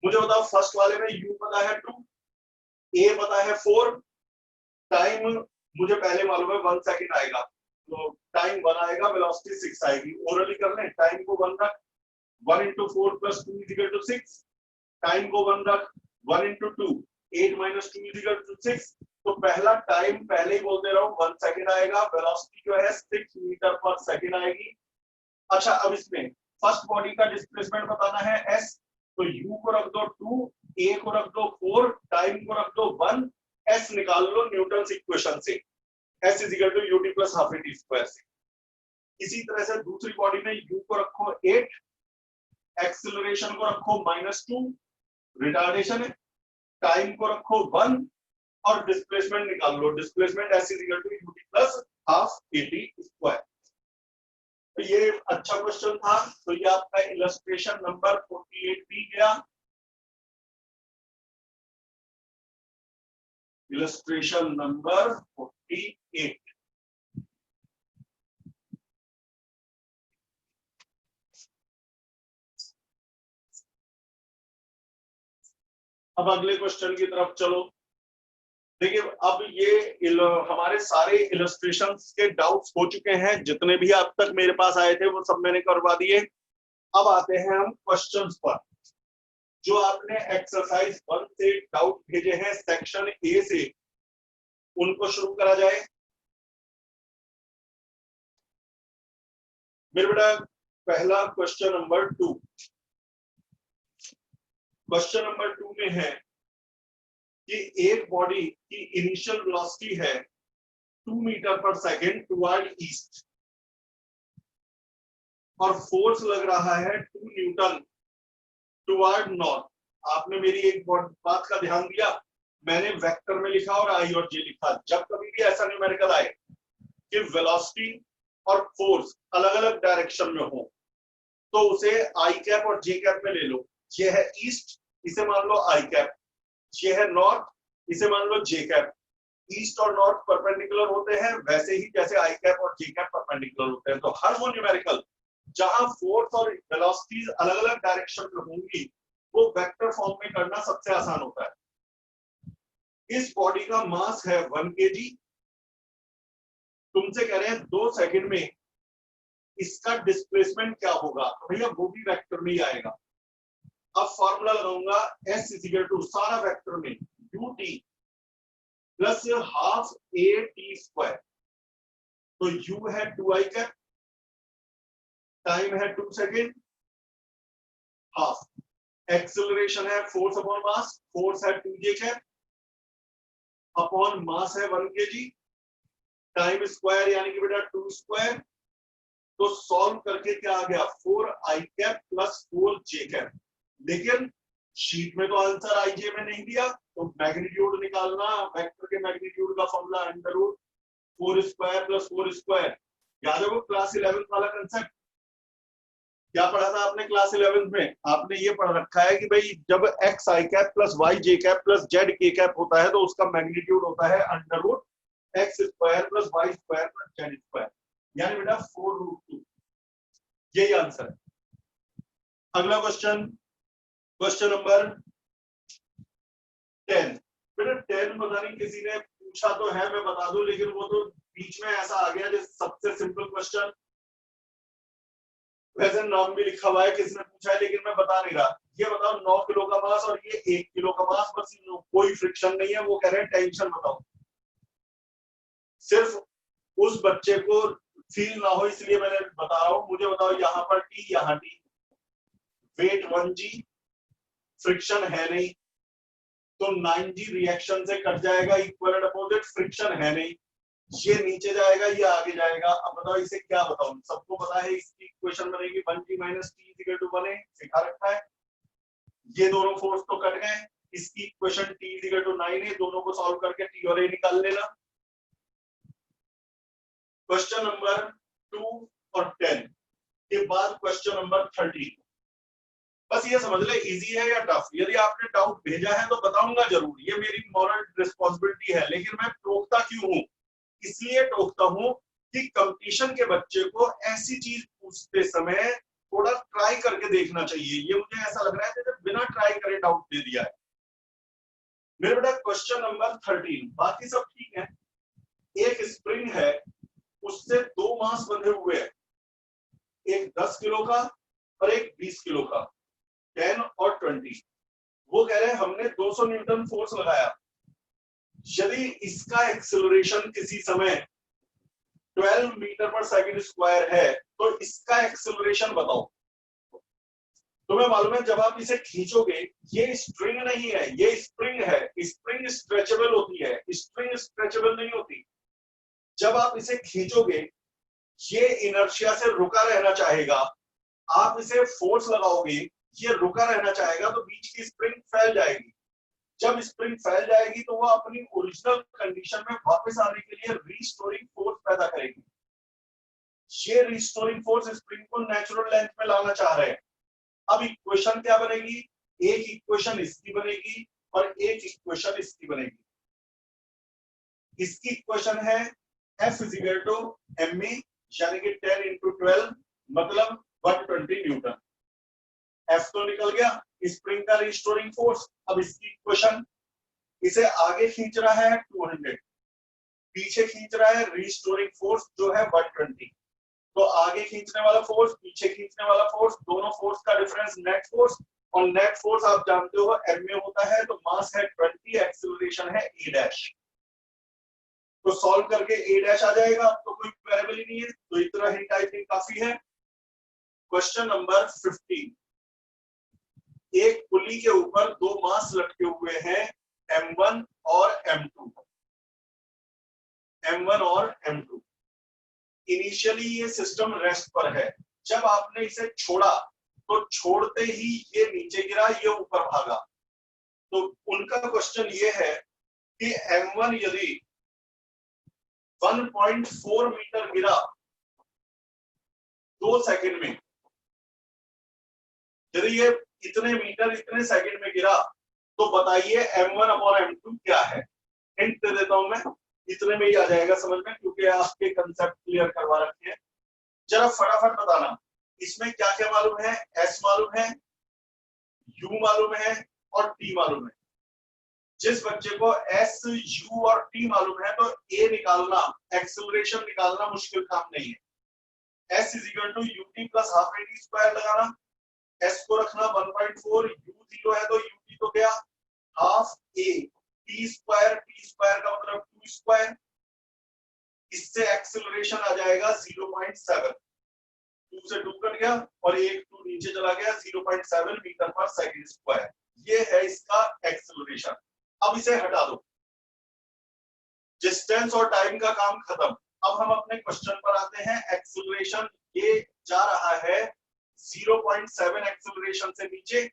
मुझे बताओ, फर्स्ट वाले में u पता है 2, a पता है 4, टाइम मुझे पहले मालूम है 1 सेकंड आएगा, तो टाइम 1 आएगा, वेलोसिटी 6 आएगी। ओरली कर लें, टाइम को 1 रख, 1 into 4 plus 2 is equal to 6, time को 1 रख, 1 into 2, 8 minus 2 is equal to 6, तो पहला टाइम पहले ही बोल दे रहा हूँ 1 सेकंड आएगा, वेलोसिटी जो है 6 मीटर पर सेकंड आएगी। अच्छा, अब इसमें फर्स्ट बॉडी का डिस्प्लेसमेंट बताना है s, तो u को रख दो 2, a को रख दो 4, टाइम को रख दो 1, s निकाल लो न्यूटन इक्वेशन से, s is equal to ut plus half a t square से। इसी तरह से दूसरी बॉडी में u को रखो 8, एक्सेलरेशन को रखो -2, रिटार्डेशन है, टाइम को रखो 1 और डिस्प्लेसमेंट निकाल लो, displacement s is equal to ut plus half at square. तो ये अच्छा क्वेश्चन था, तो ये आपका इलस्ट्रेशन नंबर 48 भी गया। Illustration number 48। अब अगले क्वेश्चन की तरफ चलो। देखिए, अब ये हमारे सारे इलस्ट्रेशंस के डाउट्स हो चुके हैं, जितने भी अब तक मेरे पास आए थे वो सब मैंने करवा दिए। अब आते हैं हम क्वेश्चंस पर। जो आपने एक्सरसाइज 1 से डाउट भेजे हैं सेक्शन ए से, उनको शुरू करा जाए। मेरे बेटा, पहला क्वेश्चन नंबर 2, क्वेश्चन नंबर 2 में है कि एक बॉडी की इनिशियल वेलोसिटी है 2 मीटर पर सेकंड टुवर्ड ईस्ट, और फोर्स लग रहा है 2 न्यूटन टुवर्ड नॉर्थ। आपने मेरी एक बात का ध्यान दिया, मैंने वेक्टर में लिखा और आई और जे लिखा। जब कभी भी ऐसा न्यूमेरिकल आए कि वेलोसिटी और फोर्स अलग अलग डायरेक्शन में हो, तो उसे आई कैप और जे कैप में ले लो। ये है ईस्ट, इसे मान लो आई कैप, ये है नॉर्थ, इसे मान लो जे कैप। ईस्ट और नॉर्थ परपेंडिकुलर होते हैं, वैसे ही जैसे आई कैप और जे कैप परपेंडिकुलर होते हैं। तो हर वो न्यूमेरिकल जहां फोर्स और वेलोसिटीज अलग अलग डायरेक्शन में होंगी, वो वेक्टर फॉर्म में करना सबसे आसान होता है। इस बॉडी का मास है 1 kg। तुमसे कह रहे हैं 2 सेकंड में इसका डिस्प्लेसमेंट क्या होगा, तो भैया वो भी वेक्टर में ही आएगा। अब फॉर्मूला लगाऊंगा, s इज इक्वल टू सारा वेक्टर में ut plus half a t square. तो u है 2i कैप, टाइम है 2 सेकेंड, हाफ एक्सेलरेशन है फोर्स अपॉन मास, फोर्स है 2j कैप अपॉन मास है 1 kg, टाइम स्क्वायर यानी कि बेटा 2 स्क्वायर। तो सॉल्व करके क्या आ गया, 4i cap plus 4j cap. लेकिन शीट में तो आंसर आई जे में नहीं दिया, तो मैग्नीट्यूड निकालना, वेक्टर के मैग्नीट्यूड का formula under root 4 square plus 4 square. याद है वो क्लास 11 वाला कंसेप्ट? क्या पढ़ा था आपने क्लास 11 में? आपने ये पढ़ रखा है कि भाई जब X I cap plus Y J cap plus Z K cap होता है, तो उसका मैग्नीट्यूड होता है under root X square plus Y square plus Z square, यानी बेटा 4√2। यही आंसर है। अगला क्वेश्चन, क्वेश्चन नंबर 10। बेटा 10 पता नहीं किसी ने पूछा तो है, मैं बता दूं, लेकिन वो तो बीच में ऐसा आ गया जैसे सबसे सिंपल क्वेश्चन, वैसे नाम भी लिखा हुआ है किसने पूछा है, लेकिन मैं बता नहीं रहा। ये बताओ 9 किलो का मास और ये 1 किलो का मास, बस कोई फ्रिक्शन नहीं है। वो कह रहे हैं टेंशन बताओ। सिर्फ उस बच्चे को फील ना हो इसलिए मैंने बता रहा हूं। मुझे बताओ यहाँ पर टी, यहाँ टी, वेट 1g, फ्रिक्शन है नहीं तो 9g रिएक्शन से कट जाएगा, इक्वल एंड अपोजिट, फ्रिक्शन है नहीं, ये नीचे जाएगा, ये आगे जाएगा। अब बताओ इसे क्या बताऊं, सबको पता है इसकी इक्वेशन बनेगी 1g minus T equal to 1a, सिखा रखा है। ये दोनों फोर्स तो कट गए, इसकी equation t equal to 9a, दोनों को सॉल्व करके t और a निकाल लेना। क्वेश्चन नंबर 2 और 10 के बाद क्वेश्चन नंबर 13। बस ये समझ ले इजी है या टफ। यदि आपने डाउट भेजा है तो बताऊंगा जरूर, ये मेरी मॉरल रिस्पॉन्सिबिलिटी है। लेकिन मैं टोकता क्यों हूं? इसलिए टोकता हूं कि कंपटीशन के बच्चे को ऐसी चीज पूछते समय थोड़ा ट्राई करके देखना चाहिए। ये मुझे ऐसा लग रहा है जैसे बिना ट्राई करे डाउट दे दिया है। मेरे बेटा क्वेश्चन नंबर 13, बाकी सब ठीक है। एक स्प्रिंग है, उससे 2 मास बंधे हुए हैं, एक 10 किलो का और एक 20 किलो का, 10 और 20। वो कह रहे हैं हमने 200 न्यूटन फोर्स लगाया। यदि इसका एक्सेलरेशन किसी समय 12 मीटर पर सेकंड स्क्वायर है तो इसका एक्सेलरेशन बताओ। तुम्हें मालूम है जब आप इसे खींचोगे, ये स्ट्रिंग नहीं है, ये स्प्रिंग है। स्प्रिंग स्ट्रेचेबल होती है, स्प्रिंग स्ट्रेचेबल नहीं होती। जब आप इसे खींचोगे ये इनर्शिया से रुका रहना चाहेगा, आप इसे फोर्स लगाओगे ये रुका रहना चाहेगा, तो बीच की स्प्रिंग फैल जाएगी। जब स्प्रिंग फैल जाएगी तो वो अपनी ओरिजिनल कंडीशन में वापस आने के लिए रीस्टोरिंग फोर्स पैदा करेगी। ये रीस्टोरिंग फोर्स स्प्रिंग को नेचुरल लेंथ में लाना चाह रहे हैं। अब इक्वेशन क्या बनेगी? एक इक्वेशन इसकी बनेगी और एक इक्वेशन इसकी बनेगी। इसकी इक्वेशन है F इक्वल टू ma, यानी कि 10 इंटू 12 मतलब 120 न्यूटन। F तो निकल गया, स्प्रिंग का रिस्टोरिंग फोर्स। अब इसकी इक्वेशन, इसे आगे खींच रहा है 200, पीछे खींच रहा है रिस्टोरिंग फोर्स जो है 120। तो आगे खींचने वाला फोर्स, पीछे खींचने वाला फोर्स, दोनों फोर्स का डिफरेंस नेट फोर्स, और नेट फोर्स आप जानते हो ma होता है। तो मास है 20, एक्सेलरेशन है a डैश। तो सॉल्व करके a डैश आ जाएगा, तो कोई वेरिएबल ही नहीं है। तो इतना हिंट आई थिंक काफी है। Question number 15। एक पुली के ऊपर 2 मास लटके हुए हैं, m1 और m2। m1 और m2। इनिशियली ये सिस्टम रेस्ट पर है। जब आपने इसे छोड़ा तो छोड़ते ही ये नीचे गिरा, ये ऊपर भागा। तो उनका क्वेश्चन ये है कि m1 यदि 1.4 मीटर गिरा 2 सेकंड में, यदि ये इतने मीटर इतने सेकंड में गिरा, तो बताइए m1 अपॉन m2 क्या है? हिंट दे देता हूं मैं, इतने में ही आ जाएगा समझ में, क्योंकि आपके कंसेप्ट क्लियर करवा रखे हैं। जरा फटाफट बताना, इसमें क्या क्या मालूम है? s मालूम है, u मालूम है और t मालूम है। जिस बच्चे को s, u और t मालूम है तो a निकालना, एक्सेलरेशन निकालना मुश्किल काम नहीं है। s equal to ut plus half a t square लगाना, s को रखना 1.4, u 0 है तो ut तो गया half a t square, t square का मतलब 2 स्क्वायर। इससे एक्सेलरेशन आ जाएगा 0.7, 2 से 2 कट गया और एक 2 नीचे चला गया, 0.7 मीटर पर सेकंड स्क्वायर। ये है इसका एक्सेलरेशन। अब इसे हटा दो, डिस्टेंस और टाइम का काम खत्म। अब हम अपने क्वेश्चन पर आते हैं। एक्सेलरेशन ये जा रहा है 0.7 एक्सेलरेशन से नीचे,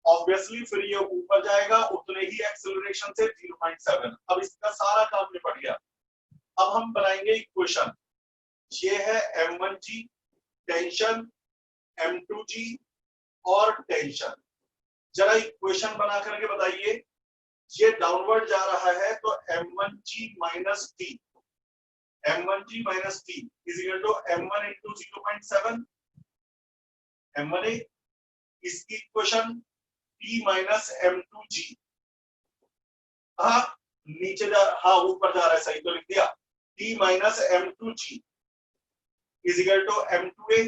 ऑब्वियसली फिर ये ऊपर जाएगा उतने ही एक्सेलरेशन से 0.7। अब इसका सारा काम निपट गया। अब हम बनाएंगे इक्वेशन। ये है m1g टेंशन, m2g और टेंशन। जरा इक्वेशन बना करके बताइए। ये डाउनवर्ड जा रहा है तो m1g minus t, m1g minus t is equal to m1 into 0.7 m1a, इसकी इक्वेशन t माइनस m2g, हाँ नीचे जा, हाँ ऊपर जा रहा है, सही तो लिख दिया, t minus m2g is equal to m2a,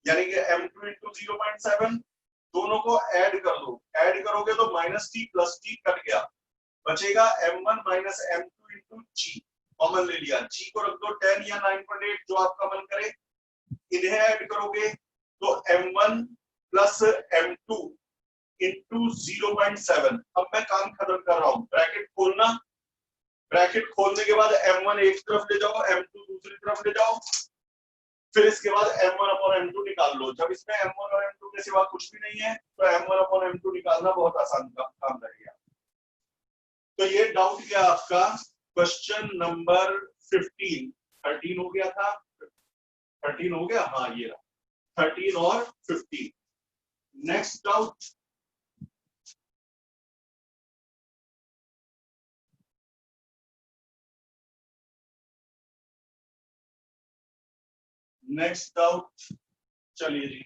यानी कि m2 इंटू 0.7, दोनों को ऐड कर दो, ऐड करोगे तो minus T plus T cut गया, बचेगा m1 माइनस m2 इंटू जी, कॉमन ले लिया, g को रख दो 10 या 9.8 जो आपका मन करे, इन्हें ऐड करोगे तो m1 प्लस m2 इंटू 0.7। अब मैं काम खत्म कर रहा हूं, ब्रैकेट खोलना, ब्रैकेट खोलने के बाद m1 एक तरफ ले जाओ, m2 दूसरी तरफ ले जाओ, फिर इसके बाद m1 अपॉन m2 निकाल लो। जब इसमें m1 और m2 के सिवा कुछ भी नहीं है तो m1 अपॉन m2 निकालना बहुत आसान काम रहेगा। तो ये डाउट क्या आपका, क्वेश्चन नंबर 15, 13 हो गया था, 13 हो गया, हाँ ये 13 और 15। नेक्स्ट डाउट, नेक्स्ट डाउट, चलिए जी,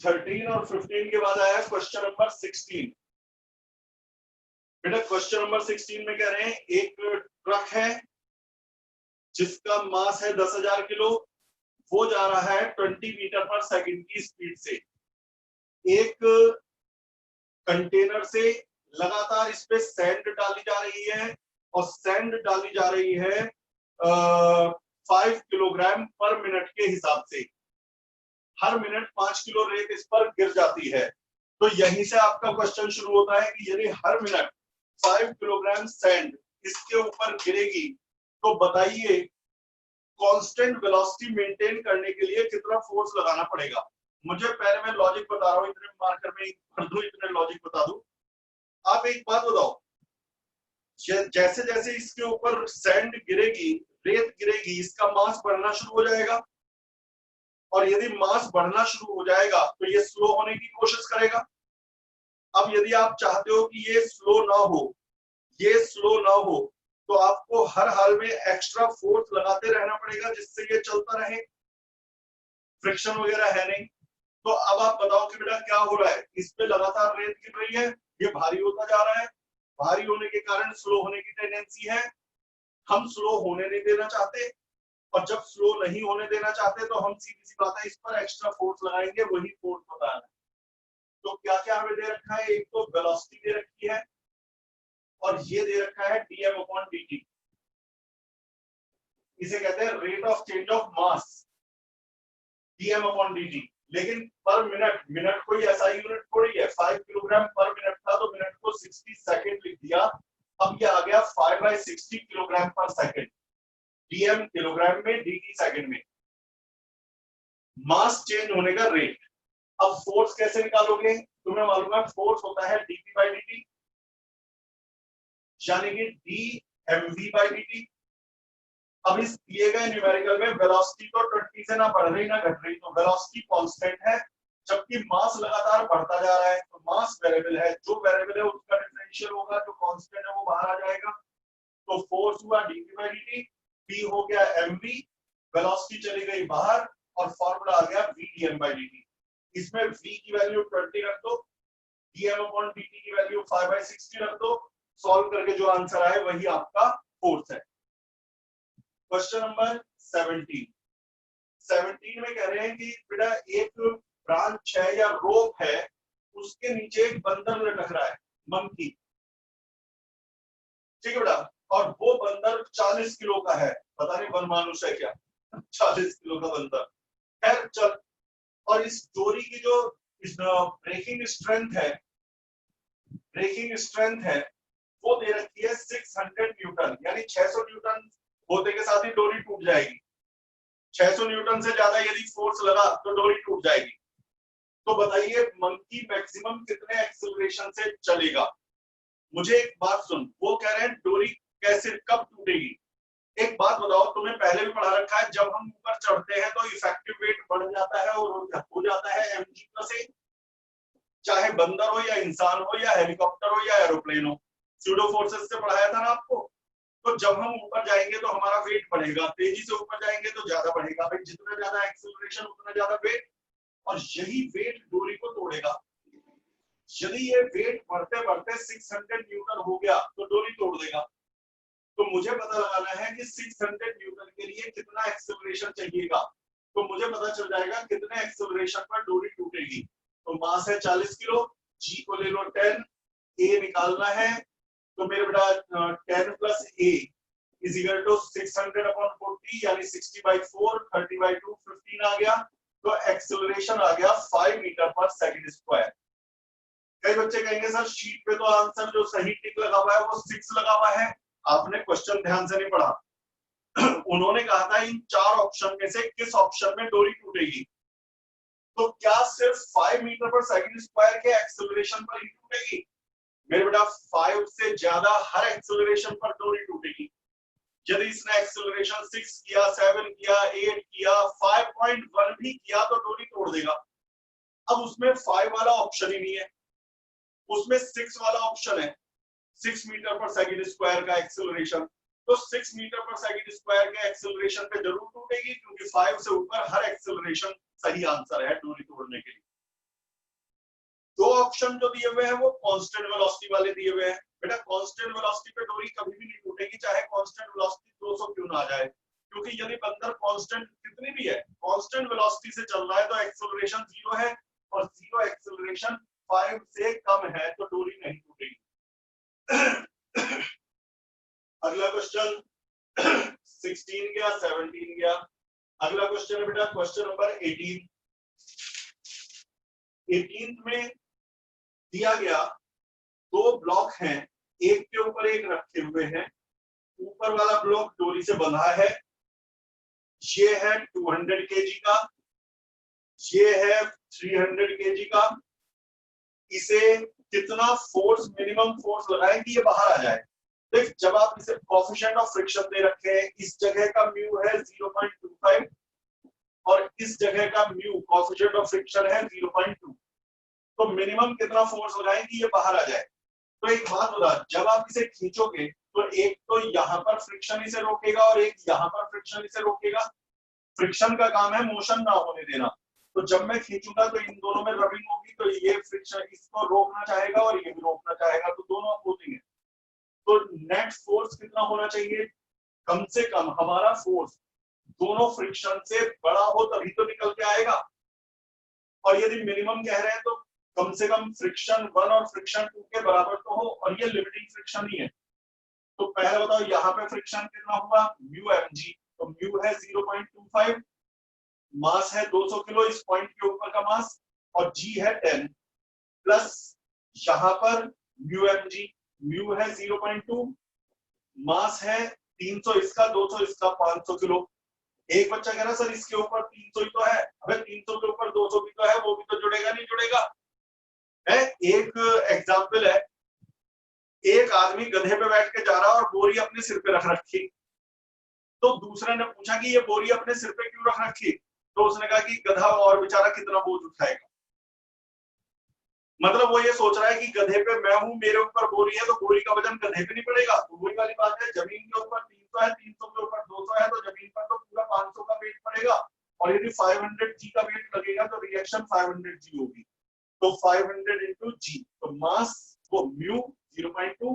थर्टीन और 15 के बाद आया क्वेश्चन नंबर 16। बेटा क्वेश्चन नंबर 16 में कह रहे हैं एक ट्रक है जिसका मास है 10,000 किलो, वो जा रहा है 20 मीटर पर सेकंड की स्पीड से, एक कंटेनर से लगातार इस पे सैंड डाली जा रही है और सैंड डाली जा रही है 5 किलोग्राम पर मिनट के हिसाब से, हर मिनट 5 किलो रेत इस पर गिर जाती है। तो यहीं से आपका क्वेश्चन शुरू होता है कि यदि हर मिनट 5 किलोग्राम सैंड इसके ऊपर गिरेगी तो बताइए कांस्टेंट वेलोसिटी मेंटेन करने के लिए कितना फोर्स लगाना पड़ेगा। मुझे पहले मैं लॉजिक बता रहा हूं, इतने मार्कर में कर दूं, इतने लॉजिक बता दूं। आप एक बात बताओ, जैसे जैसे इसके ऊपर सैंड गिरेगी, रेत गिरेगी, इसका मास बढ़ना शुरू हो जाएगा, और यदि मास बढ़ना शुरू हो जाएगा तो ये स्लो होने की कोशिश करेगा। अब यदि आप चाहते हो कि ये स्लो ना हो, ये स्लो ना हो, तो आपको हर हाल में एक्स्ट्रा फोर्स लगाते रहना पड़ेगा जिससे ये चलता रहे, फ्रिक्शन वगैरह है नहीं। तो अब आप बताओ कि बेटा क्या हो रहा है, इस पे लगातार रेत गिर रही है, ये भारी होता जा रहा है, भारी होने के कारण स्लो होने की टेंडेंसी है, हम स्लो होने नहीं देना चाहते, और जब स्लो नहीं होने देना चाहते तो हम सीधी सी बात है इस पर एक्स्ट्रा फोर्स लगाएंगे, वही फोर्स बता रहा है। तो क्या क्या हमें दे रखा है, एक तो वेलोसिटी दे रखी है और ये दे रखा है dm अपॉन dt, इसे कहते हैं rate of change of mass, dm upon dt। लेकिन पर मिनट, मिनट कोई ऐसा यूनिट थोड़ी है, 5 किलोग्राम पर मिनट था तो मिनट को 60 सेकंड लिख दिया, अब ये आ गया 5/60 किलोग्राम पर सेकंड, dm किलोग्राम में, dt सेकंड में, मास चेंज होने का रेट। अब फोर्स कैसे निकालोगे, तुम्हें मालूम है फोर्स होता है dp/dt, यानी कि dmv/dt। अब इस दिए गए न्यूमेरिकल में वेलोसिटी तो 20 से ना बढ़ रही ना घट रही, तो वेलोसिटी कांस्टेंट है, जबकि मास लगातार बढ़ता जा रहा है, तो मास वेरिएबल है, जो वेरिएबल है उसका डिफरेंशियल होगा, जो कांस्टेंट है वो बाहर आ जाएगा। तो फोर्स हुआ dp/dt, p हो गया mv, वेलोसिटी चली गई बाहर और फॉर्मूला आ गया vdm/dt। इसमें v की वैल्यू 20 रख दो, dm/dt की वैल्यू 5/60 रख दो, सॉल्व करके जो आंसर आए वही आपका फोर्स है। क्वेश्चन नंबर 17 में कह रहे हैं कि बेटा एक ब्रांच है या रोप है, उसके नीचे एक बंदर लटक रहा है, मंकी, ठीक है बेटा, और वो बंदर 40 किलो का है, पता नहीं वन मानुष है क्या, 40 किलो का बंदर, खैर चल, और इस डोरी की जो इस ब्रेकिंग स्ट्रेंथ है, ब्रेकिंग स्ट्रेंथ है वो दे रखी है 600 न्यूटन, यानी 600 न्यूटन होते के साथ ही डोरी टूट जाएगी, 600 न्यूटन से ज्यादा यदि फोर्स लगा तो डोरी टूट जाएगी। तो बताइए मंकी मैक्सिमम कितने एक्सेलरेशन से चलेगा। मुझे एक बात सुन, वो कह रहे हैं डोरी कैसे कब टूटेगी। एक बात बताओ, तुम्हें पहले भी पढ़ा रखा है, जब हम ऊपर चढ़ते हैं तो इफेक्टिव वेट बढ़ जाता है और हो जाता है mg+a, चाहे चाहे बंदर हो या इंसान हो या हेलीकॉप्टर हो या एरोप्लेन हो, स्यूडो फोर्सेस से पढ़ाया था ना आपको। तो जब हम ऊपर जाएंगे तो हमारा वेट बढ़ेगा, तेजी से ऊपर जाएंगे तो ज्यादा बढ़ेगा भाई, जितना ज्यादा एक्सेलरेशन उतना ज्यादा वेट, और यही वेट डोरी को तोड़ेगा। यदि ये वेट बढ़ते बढ़ते 600 न्यूटन हो गया तो डोरी तोड़ देगा। तो मुझे पता लगाना है कि 600 न्यूटन के लिए कितना एक्सेलरेशन चाहिएगा। तो मुझे पता चल जाएगा कितने एक्सेलरेशन पर डोरी टूटेगी। तो मास है 40 किलो, जी को ले लो 10, ए निकालना है। तो मेरे बेटा 10 plus A is equal to 600 upon 40 यानी 60/4, 30/2 15 आ गया। तो एक्सेलरेशन आ गया 5 मीटर पर सेकंड स्क्वायर। कई बच्चे कहेंगे सर शीट पे तो आंसर जो सही टिक लगा हुआ है वो 6 लगा हुआ है, आपने क्वेश्चन ध्यान से नहीं पढ़ा। उन्होंने कहा था इन 4 ऑप्शन में से किस ऑप्शन में डोरी टूटेगी। तो क्या सिर्फ 5 मीटर पर सेकंड स्क्वायर के एक्सेलरेशन पर ही टूटेगी? मेरे बेटा 5 से ज्यादा हर एक्सेलरेशन पर डोरी टूटेगी। यदि इसने एक्सेलरेशन 6 किया, 7 किया, 8 किया, 5.1 भी किया तो डोरी तोड़ देगा। अब उसमें 5 वाला ऑप्शन ही नहीं है, उसमें 6 वाला ऑप्शन है, 6 मीटर पर सेकंड स्क्वायर का एक्सेलरेशन। तो 6 मीटर पर सेकंड स्क्वायर के एक्सेलरेशन पे जरूर टूटेगी, क्योंकि 5 से ऊपर हर एक्सेलरेशन सही आंसर है डोरी तोड़ने के लिए। 2 ऑप्शन जो दिए हुए हैं वो कांस्टेंट वेलोसिटी वाले दिए हुए हैं। बेटा कांस्टेंट वेलोसिटी पे डोरी कभी भी नहीं टूटेगी, चाहे कांस्टेंट वेलोसिटी 200 क्यों ना आ जाए, क्योंकि यदि बंदर कांस्टेंट कितनी भी है, कांस्टेंट वेलोसिटी से चल रहा है तो एक्सेलरेशन 0 है, और 0 एक्सेलरेशन 5 से कम है तो डोरी नहीं टूटेगी। अगला क्वेश्चन 16 गया, 17 गया। अगला क्वेश्चन है बेटा क्वेश्चन नंबर 18। 18 में दिया गया 2 ब्लॉक हैं, एक के ऊपर एक रखे हुए हैं। ऊपर वाला ब्लॉक डोरी से बंधा है, ये है 200 केजी का, ये है 300 केजी का। इसे कितना फोर्स, मिनिमम फोर्स लगाएं कि ये बाहर आ जाए। देख जब आप इसे कोएफिशिएंट ऑफ फ्रिक्शन दे रखे हैं, इस जगह का म्यू है 0.25 और इस जगह का म्यू कोएफिशिएंट ऑफ फ्रिक्शन है 0.2, तो मिनिमम कितना फोर्स लगाएं कि ये बाहर आ जाए। तो एक बात बता, जब आप इसे खींचोगे तो एक तो यहाँ पर फ्रिक्शन इसे रोकेगा और एक यहाँ पर फ्रिक्शन इसे रोकेगा। फ्रिक्शन का काम है मोशन ना होने देना। तो जब मैं खींचूंगा तो इन दोनों में रबिंग होगी, तो ये फ्रिक्शन इसको रोकना चाहेगा और ये भी रोकना चाहेगा, तो दोनों अपोजिंग है। तो नेट फोर्स कितना होना चाहिए? कम से कम हमारा फोर्स दोनों फ्रिक्शन से बड़ा हो तभी तो निकल के आएगा। और यदि मिनिमम कह रहे हैं तो कम से कम फ्रिक्शन 1 और फ्रिक्शन 2 के बराबर तो हो, और ये लिमिटिंग फ्रिक्शन ही है। तो पहले बताओ यहाँ पे फ्रिक्शन कितना हुआ, म्यू mg, तो म्यू है 0.25, मास है 200 किलो इस पॉइंट के ऊपर का मास, और जी है 10, प्लस यहाँ पर म्यू mg, म्यू है 0.2, मास है 300 इसका, 200 इसका, 500 किलो। एक बच्चा कह रहा सर इसके ऊपर 300 ही तो है। अबे 300 के ऊपर 200 भी तो है, वो भी तो जुड़ेगा नहीं जुड़ेगा है। एक एग्जाम्पल है, एक आदमी गधे पे बैठ के जा रहा और बोरी अपने सिर पे रख रखी। तो दूसरे ने पूछा कि ये बोरी अपने सिर पे क्यों रख रखी? तो उसने कहा कि गधा और बेचारा कितना बोझ उठाएगा। मतलब वो ये सोच रहा है कि गधे पे मैं हूं, मेरे ऊपर बोरी है तो बोरी का वजन गधे पे नहीं पड़ेगा। तो वही वाली बात है, जमीन के ऊपर 300 है, 300 के ऊपर 200 है, तो जमीन पर तो पूरा 500 का वेट पड़ेगा। और यदि 500 जी का वेट लगेगा तो रिएक्शन 500 जी होगी। तो 500 इंटू जी, तो मास वो म्यू 0.2,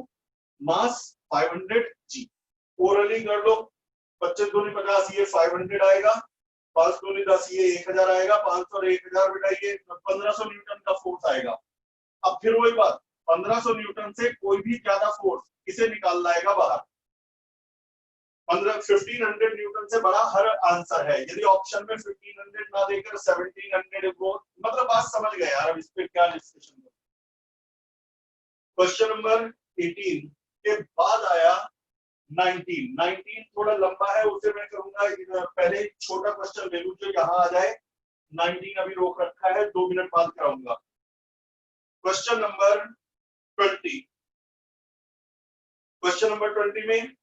मास 500 जी। ओरली कर लो, 25 दूनी 50, ये 500 आएगा, 5 दूनी 10, ये 1000 आएगा, 500 और 1000 बेटा ये 1500 न्यूटन का फोर्स आएगा। अब फिर वही बात, 1500 न्यूटन से कोई भी ज्यादा फोर्स इसे निकाल लाएगा बाहर। 1500 न्यूटन से बड़ा हर आंसर है। यदि ऑप्शन में 1500 ना देकर 1700 वो, मतलब बात समझ गए यार, अब इस पे क्या डिस्कशन। क्वेश्चन नंबर 18 के बाद आया 19। 19 थोड़ा लंबा है, उसे मैं करूंगा पहले छोटा क्वेश्चन ले लूं जो यहाँ आ जाए। 19 अभी रोक रखा है, 2 मिनट बाद कराऊंगा। Question number 20। क्वेश्चन नंबर 20 में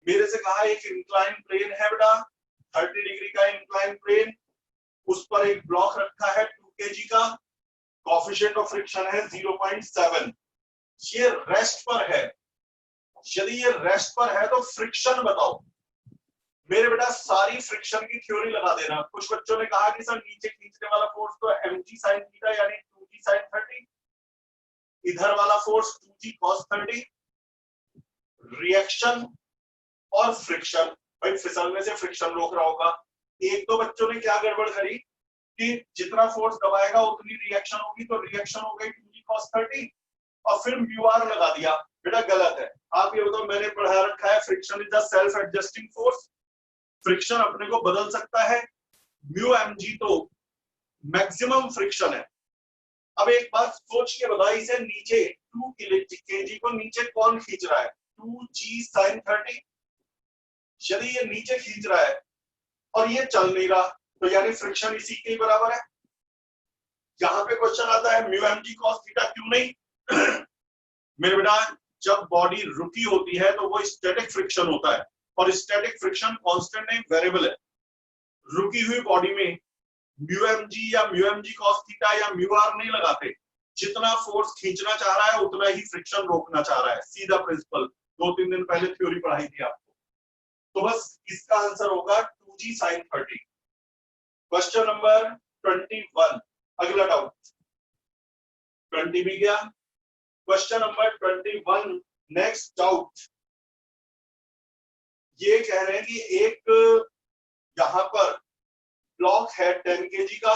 मेरे से कहा एक इंक्लाइन प्लेन है बेटा, 30 डिग्री का इंक्लाइन प्लेन, उस पर एक ब्लॉक रखा है 2 kg का। कोएफिशिएंट ऑफ फ्रिक्शन है 0.7, ये रेस्ट पर है। यदि ये रेस्ट पर है तो फ्रिक्शन बताओ। मेरे बेटा सारी फ्रिक्शन की थ्योरी लगा देना। कुछ बच्चों ने कहा कि सर नीचे खींचने वाला फोर्स तो mg sin थीटा यानी 2g sin 30, इधर वाला फोर्स 2g cos 30, रिएक्शन और फ्रिक्शन, भाई फिसलने से फ्रिक्शन रोक रहा होगा। एक दो बच्चों ने क्या गड़बड़ करी कि जितना फोर्स दबाएगा उतनी रिएक्शन होगी, तो रिएक्शन हो गई 2g cos 30 और फिर म्यू आर लगा दिया। बेटा गलत है। आप ये बताओ, मैंने पढ़ा रखा है friction is the self adjusting force, friction अपने को बदल सकता है। म्यू mg तो मैक्सिमम फ्रिक्शन है। अब एक बात सोच के बताओ, इसे नीचे 2 kg को नीचे कौन खींच रहा है? 2g sin 30। यदि ये नीचे खींच रहा है और ये चल नहीं रहा तो यानी फ्रिक्शन इसी के बराबर है। यहां पे क्वेश्चन आता है म्यू mg cos थीटा क्यों नहीं? मेरे बेटा जब बॉडी रुकी होती है तो वो स्टैटिक फ्रिक्शन होता है, और स्टैटिक फ्रिक्शन कांस्टेंट नहीं वेरिएबल है। रुकी हुई बॉडी में म्यू mg या म्यू mg cos थीटा या म्यू आर नहीं लगाते। जितना फोर्स खींचना चाह रहा है उतना ही फ्रिक्शन रोकना चाह रहा है, सीधा प्रिंसिपल। 2-3 दिन पहले थ्योरी पढ़ाई थी आपको। तो बस इसका आंसर होगा 2g sin 30। क्वेश्चन नंबर 21, अगला डाउट 20 भी गया। Question number 21, next doubt. ये कह रहे हैं कि एक यहां पर ब्लॉक है 10 kg का,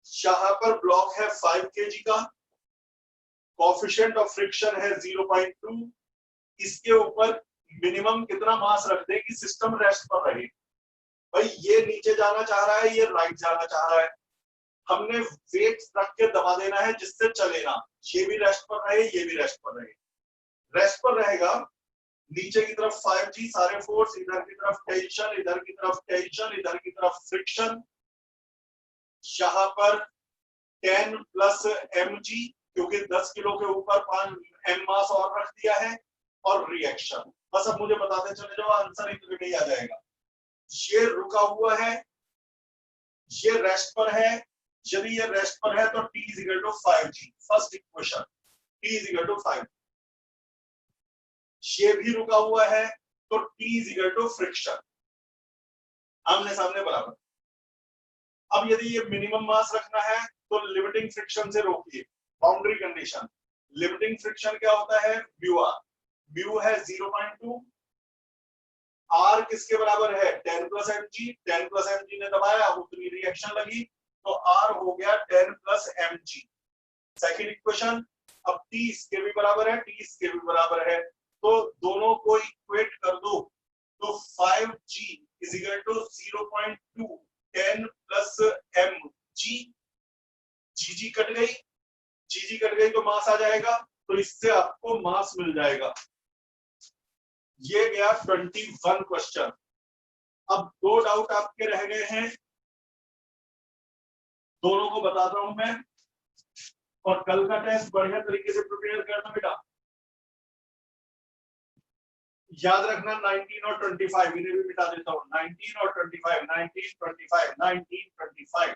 यहां पर ब्लॉक है 5 kg का, कोएफिशिएंट ऑफ फ्रिक्शन है 0.2, इसके ऊपर मिनिमम कितना मास रख दे कि सिस्टम रेस्ट पर रहे? भाई ये नीचे जाना चाह रहा है, ये राइट जाना चाह रहा है, हमने वेट रख के दबा देना है जिससे चले ना। ये भी रेस्ट पर रहे, ये भी रेस्ट पर रहे। रेस्ट पर रहेगा, नीचे की तरफ 5g सारे फोर्स, इधर की तरफ टेंशन, इधर की तरफ टेंशन, इधर की तरफ फ्रिक्शन। यहाँ पर 10 प्लस mg क्योंकि 10 किलो के ऊपर 5 m मास और रख दिया है, और रिएक्शन। बस अब मुझे बताते चले जाओ, आंसर इतने में ही आ जाएगा। ये रुका हुआ है, ये रेस्ट पर है। यदि ये रेस्ट पर है तो t is equal to 5g, first equation t is equal to 5। ये भी रुका हुआ है तो t is equal to friction, आमने सामने बराबर। अब यदि ये मिनिमम मास रखना है तो लिमिटिंग फ्रिक्शन से रोकिए। बाउंड्री कंडीशन, लिमिटिंग फ्रिक्शन क्या होता है? Mu R. म्यू है 0.2, आर किसके बराबर है? 10 प्लस mg। 10 प्लस mg ने दबाया, उतनी रिएक्शन लगी, तो आर हो गया 10 प्लस mg। सेकंड इक्वेशन, अब t इसके भी बराबर है, t इसके भी बराबर है, तो दोनों को इक्वेट कर दो, तो 5g is equal to 0.2 10 plus mg। G cut गई, जी कट गई तो मास आ जाएगा, तो इससे आपको मास मिल जाएगा। ये गया 21 क्वेश्चन। अब 2 डाउट आपके रह गए हैं, दोनों को बताता हूं मैं, और कल का टेस्ट बढ़िया तरीके से प्रिपेयर करना बेटा। याद रखना 19 और 25, इन्हें भी मिटा देता हूं। 19 और 25, 19, 25, 19, 25,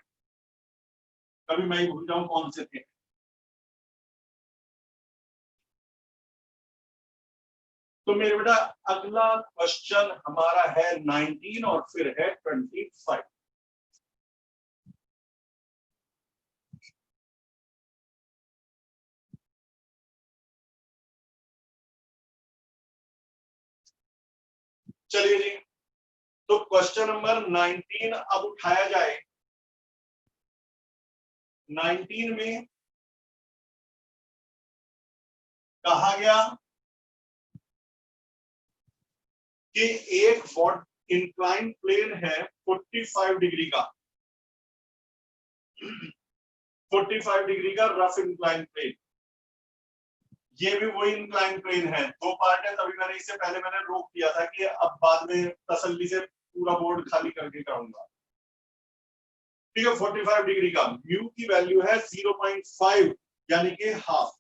कभी मैं ही भूल जाऊं कौन से थे। तो मेरे बेटा अगला क्वेश्चन हमारा है 19 और फिर है 25। चलिए जी, तो क्वेश्चन नंबर 19 अब उठाया जाए। 19 में कहा गया कि एक इंक्लाइन प्लेन है 45 डिग्री का, 45 डिग्री का रफ इंक्लाइन प्लेन। ये भी वही इंक्लाइन प्लेन है, 2 पार्ट है, तभी मैंने इससे पहले मैंने रोक दिया था कि अब बाद में तसल्ली से पूरा बोर्ड खाली करके कराऊंगा। ठीक है, 45 डिग्री का, म्यू की वैल्यू है 0.5 यानी कि हाफ।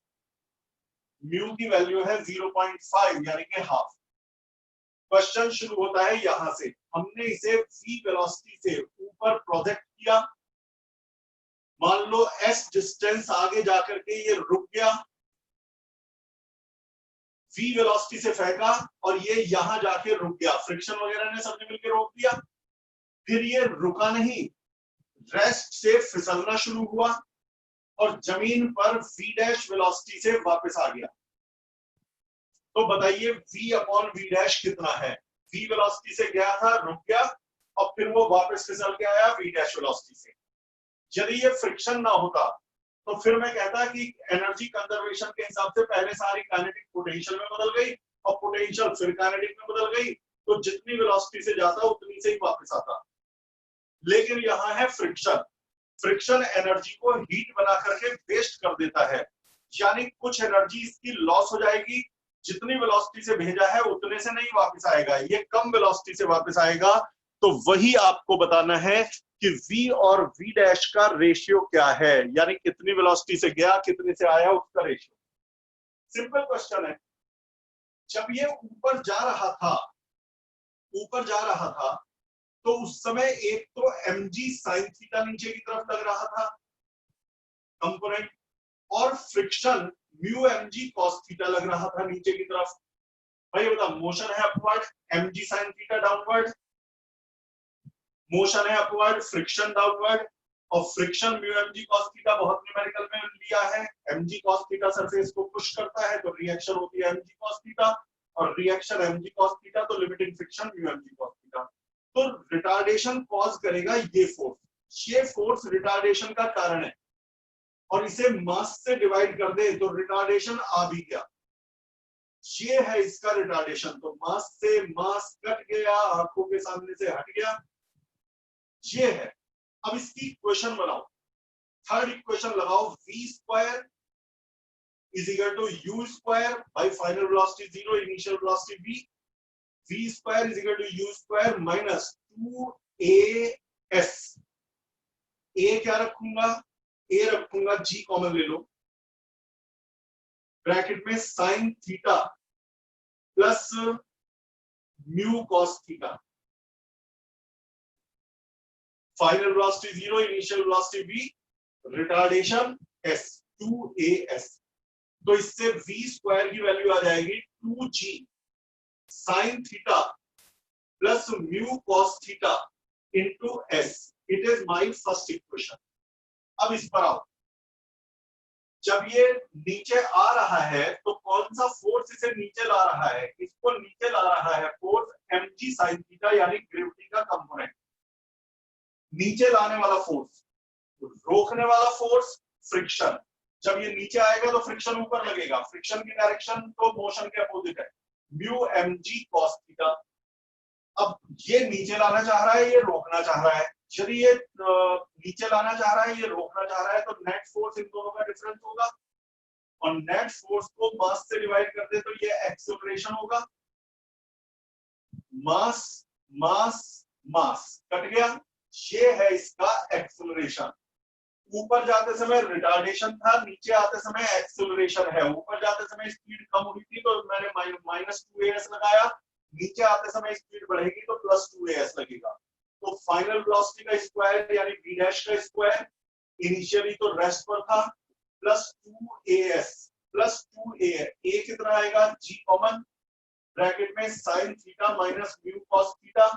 म्यू की वैल्यू है 0.5 यानी कि हाफ। क्वेश्चन शुरू होता है यहां से, हमने इसे v वेलोसिटी से ऊपर प्रोजेक्ट किया, मान लो s डिस्टेंस आगे जाकर के ये रुक गया, v वेलोसिटी से फेंका और ये यहां जाके रुक गया, फ्रिक्शन वगैरह ने सबने मिलकर रोक दिया। फिर ये रुका नहीं, रेस्ट से फिसलना शुरू हुआ और जमीन पर v डैश वेलोसिटी से वापस आ गया। तो बताइए v अपॉन v डैश कितना है? v वेलोसिटी से गया था, रुक गया और फिर वो वापस फिसल के आया v डैश वेलोसिटी से। यदि ये फ्रिक्शन ना होता तो फिर मैं कहता कि एनर्जी कंजर्वेशन के हिसाब से पहले सारी काइनेटिक पोटेंशियल में बदल गई और पोटेंशियल फिर काइनेटिक में बदल गई, तो जितनी वेलोसिटी से जाता उतनी से ही वापस आता। लेकिन यहाँ है फ्रिक्शन, फ्रिक्शन एनर्जी को हीट बना करके वेस्ट कर देता है, यानी कुछ एनर्जी इसकी लॉस हो जाएगी, जितनी वेलोसिटी से भेजा है उतने से नहीं वापस आएगा, ये कम वेलोसिटी से वापस आएगा। तो वही आपको बताना है कि v और v डैश का रेशियो क्या है, यानी कितनी वेलोसिटी से गया कितने से आया उसका रेशियो। सिंपल क्वेश्चन है। जब ये ऊपर जा रहा था तो उस समय एक तो mg sin थीटा नीचे की तरफ लग रहा था कंपोनेंट, और friction mu mg cos theta लग रहा था नीचे की तरफ। भाई बता, मोशन है upward, mg sin theta downward, motion है अपवर्ड, फ्रिक्शन डाउनवर्ड, और friction mu mg cos theta बहुत न्यूमेरिकल में लिया है। mg cos थीटा सरफेस को पुश करता है तो रिएक्शन होती है mg cos थीटा, और रिएक्शन mg cos थीटा तो limiting friction mu mg cos theta. तो रिटार्डेशन कॉज करेगा ये फोर्स रिटार्डेशन का कारण है, और इसे मास से डिवाइड कर दे तो रिटार्डेशन आ भी गया, ये है इसका रिटार्डेशन। तो मास से मास कट गया, आंखों के सामने से हट गया, ये है। अब इसकी इक्वेशन बनाओ, थर्ड इक्वेशन लगाओ, v square is equal to u square by final velocity 0 initial velocity v square is equal to u square minus 2as। a क्या रखूंगा? a रखूंगा, g कॉमन ले लो, ब्रैकेट में sin theta plus mu cos theta, final velocity 0 initial velocity v, retardation s 2as। तो इससे v square की value आ जाएगी 2g sin theta plus mu cos theta into s। It is my first equation. अब इस पर आओ, जब ये नीचे आ रहा है तो कौन सा फोर्स इसे नीचे ला रहा है? इसको नीचे ला रहा है फोर्स mg sin थीटा, यानी ग्रेविटी का कंपोनेंट। नीचे लाने वाला फोर्स, रोकने वाला फोर्स फ्रिक्शन। जब ये नीचे आएगा तो फ्रिक्शन ऊपर लगेगा, फ्रिक्शन की डायरेक्शन तो मोशन के अपोजिट है, म्यू mg cos थीटा। अब ये नीचे लाना चाह रहा है, ये रोकना चाह रहा है। यदि ये नीचे लाना चाह रहा है, ये रोकना चाह रहा है, तो नेट फोर्स इन दोनों का डिफरेंस होगा, और नेट फोर्स को मास से डिवाइड कर दे तो ये एक्सेलरेशन होगा। मास मास मास कट गया, ये है इसका एक्सेलरेशन। ऊपर जाते समय रिटार्डेशन था, नीचे आते समय एक्सेलरेशन है। ऊपर जाते समय स्पीड कम हुई थी तो मैंने माइनस 2as लगाया, नीचे आते समय स्पीड बढ़ेगी तो प्लस 2as लगेगा। तो फाइनल वेलोसिटी का स्क्वायर यानी v डैश का स्क्वायर, इनिशियली तो रेस्ट पर था, plus 2as plus 2a, a कितना आएगा? g कॉमन, ब्रैकेट में sin theta minus mu cos theta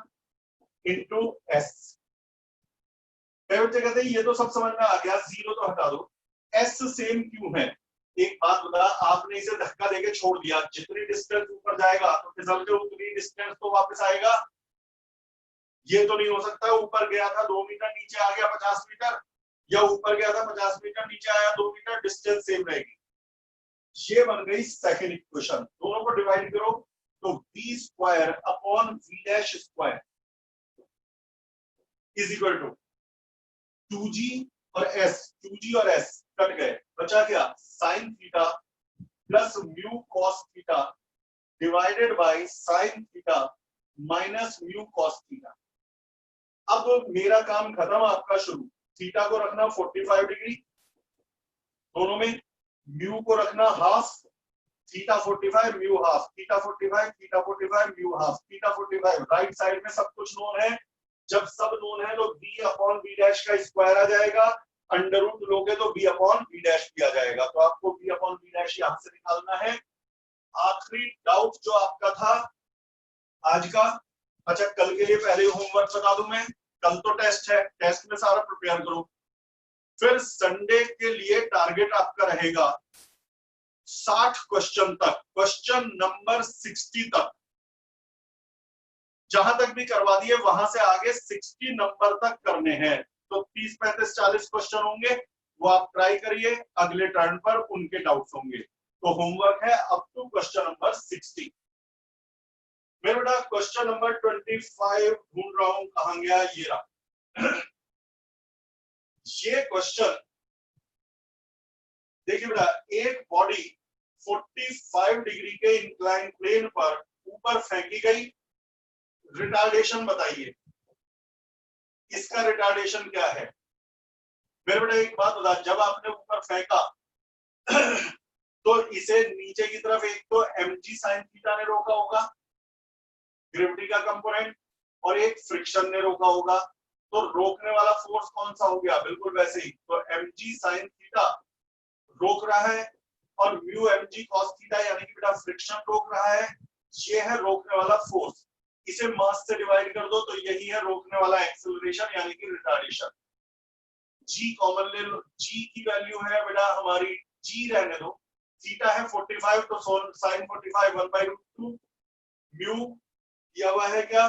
into s। कहते हैं ये तो सब समझ में आ गया, जीरो तो हटा दो, s सेम क्यों है? एक बात बता, आपने इसे धक्का देके छोड़ दिया, जितनी डिस्टेंस ऊपर जाएगा तो फिसल के उतनी डिस्टेंस तो वापस आएगा। ये तो नहीं हो सकता ऊपर गया था 2 मीटर, नीचे आ गया 50 मीटर, या ऊपर गया था 50 मीटर, नीचे आया 2 मीटर, डिस्टेंस सेम रहेगी। ये बन गई सेकंड इक्वेशन। दोनों को डिवाइड करो तो v square upon v dash square is equal to 2g और s, 2g और s कट गए, बचा क्या? sin theta plus mu cos theta divided by sin theta minus mu cos theta. अब मेरा काम खत्म, आपका शुरू। थीटा को रखना 45 डिग्री दोनों में, म्यू को रखना half, theta 45 mu half, theta 45 theta 45 mu half, theta 45। Right side में सब कुछ नोन है, जब सब नोन है तो v अपॉन v डैश का स्क्वायर आ जाएगा। अंडर रूट लोगे तो b अपॉन b डैश भी आ जाएगा, तो आपको b अपॉन b डैश यहां से निकालना है। आखिरी डाउट जो आपका था आज का, अच्छा कल के लिए पहले होमवर्क बता दूं मैं, कल तो टेस्ट है, टेस्ट में सारा प्रिपेयर करो। फिर संडे के लिए टारगेट आपका रहेगा 60 क्वेश्चन तक, क्वेश्चन नंबर 60 तक, जहां तक भी करवा दिए वहां से आगे 60 नंबर तक करने हैं। तो 30, 35, 40 क्वेश्चन होंगे, वो आप ट्राई करिए, अगले टर्न पर उनके डाउट्स होंगे। तो होमवर्क है अप टू क्वेश्चन नंबर 60। मेरा बेटा क्वेश्चन नंबर 25 ढूंढ रहा हूं, कहां गया, ये रहा। ये क्वेश्चन देखिए बेटा, एक बॉडी 45 डिग्री के इंक्लाइन प्लेन पर ऊपर फेंकी गई, रिटार्डेशन बताइए, इसका रिटार्डेशन क्या है। मेरे बेटा एक बात बता, जब आपने ऊपर फेंका तो इसे नीचे की तरफ एक तो mg sin थीटा ने रोका होगा, ग्रेविटी का कंपोनेंट, और एक फ्रिक्शन ने रोका होगा। तो रोकने वाला फोर्स कौन सा हो गया, बिल्कुल वैसे ही, तो mg sin थीटा रोक रहा है, और म्यू mg cos थीटा यानी कि बेटा फ्रिक्शन रोक रहा है। ये है रोकने वाला फोर्स, इसे मास से डिवाइड कर दो तो यही है रोकने वाला एक्सेलरेशन यानी कि रिटार्डेशन। g कॉमन ले लो, g की वैल्यू है बेटा हमारी, g रहने दो, थीटा है 45, तो sin 45 1/√2, म्यू दिया हुआ है क्या,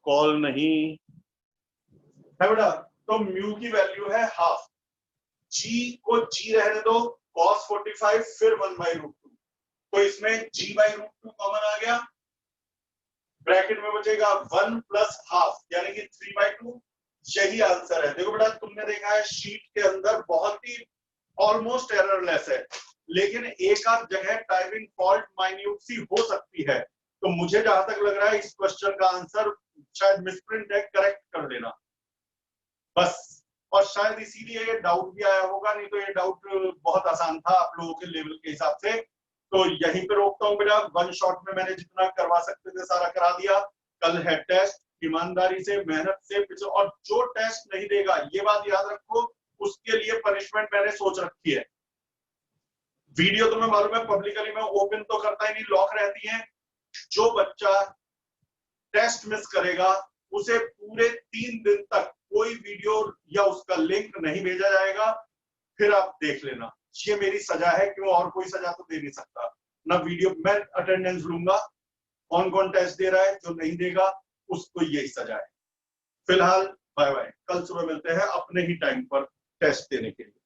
कॉल नहीं है बेटा, तो म्यू की वैल्यू है हाफ, g को g रहने दो, cos 45 फिर 1/√2, तो इसमें g/√2 कॉमन आ गया, ब्रैकेट में बचेगा 1 प्लस हाफ यानी कि 3/2। यही आंसर है। देखो बेटा तुमने देखा है शीट के अंदर बहुत ही ऑलमोस्ट एररलेस है, लेकिन एक आध जगह टाइपिंग फॉल्ट माइन्यूट सी हो सकती है, तो मुझे जहां तक लग रहा है इस क्वेश्चन का आंसर शायद मिसप्रिंट है, करेक्ट कर देना बस। और शायद इसीलिए ये डाउट भी आया होगा, नहीं तो ये डाउट बहुत आसान था आप लोगों के लेवल के हिसाब से। तो यहीं पे रोकता हूँ बेटा, वन शॉट में मैंने जितना करवा सकते थे सारा करा दिया। कल है टेस्ट, ईमानदारी से मेहनत से, और जो टेस्ट नहीं देगा ये बात याद रखो, उसके लिए पनिशमेंट मैंने सोच रखी है। वीडियो तुम्हें मालूम है पब्लिकली मैं ओपन तो करता ही नहीं, लॉक रहती है। जो बच्चा टेस्ट मिस करेगा उसे पूरे 3 दिन तक कोई वीडियो या उसका लिंक नहीं भेजा जाएगा, फिर आप देख लेना। ये मेरी सजा है, क्यों, और कोई सजा तो दे नहीं सकता ना। वीडियो मैं अटेंडेंस लूंगा, कौन कौन टेस्ट दे रहा है, जो नहीं देगा उसको यही सजा है। फिलहाल बाय बाय, कल सुबह मिलते हैं अपने ही टाइम पर टेस्ट देने के लिए।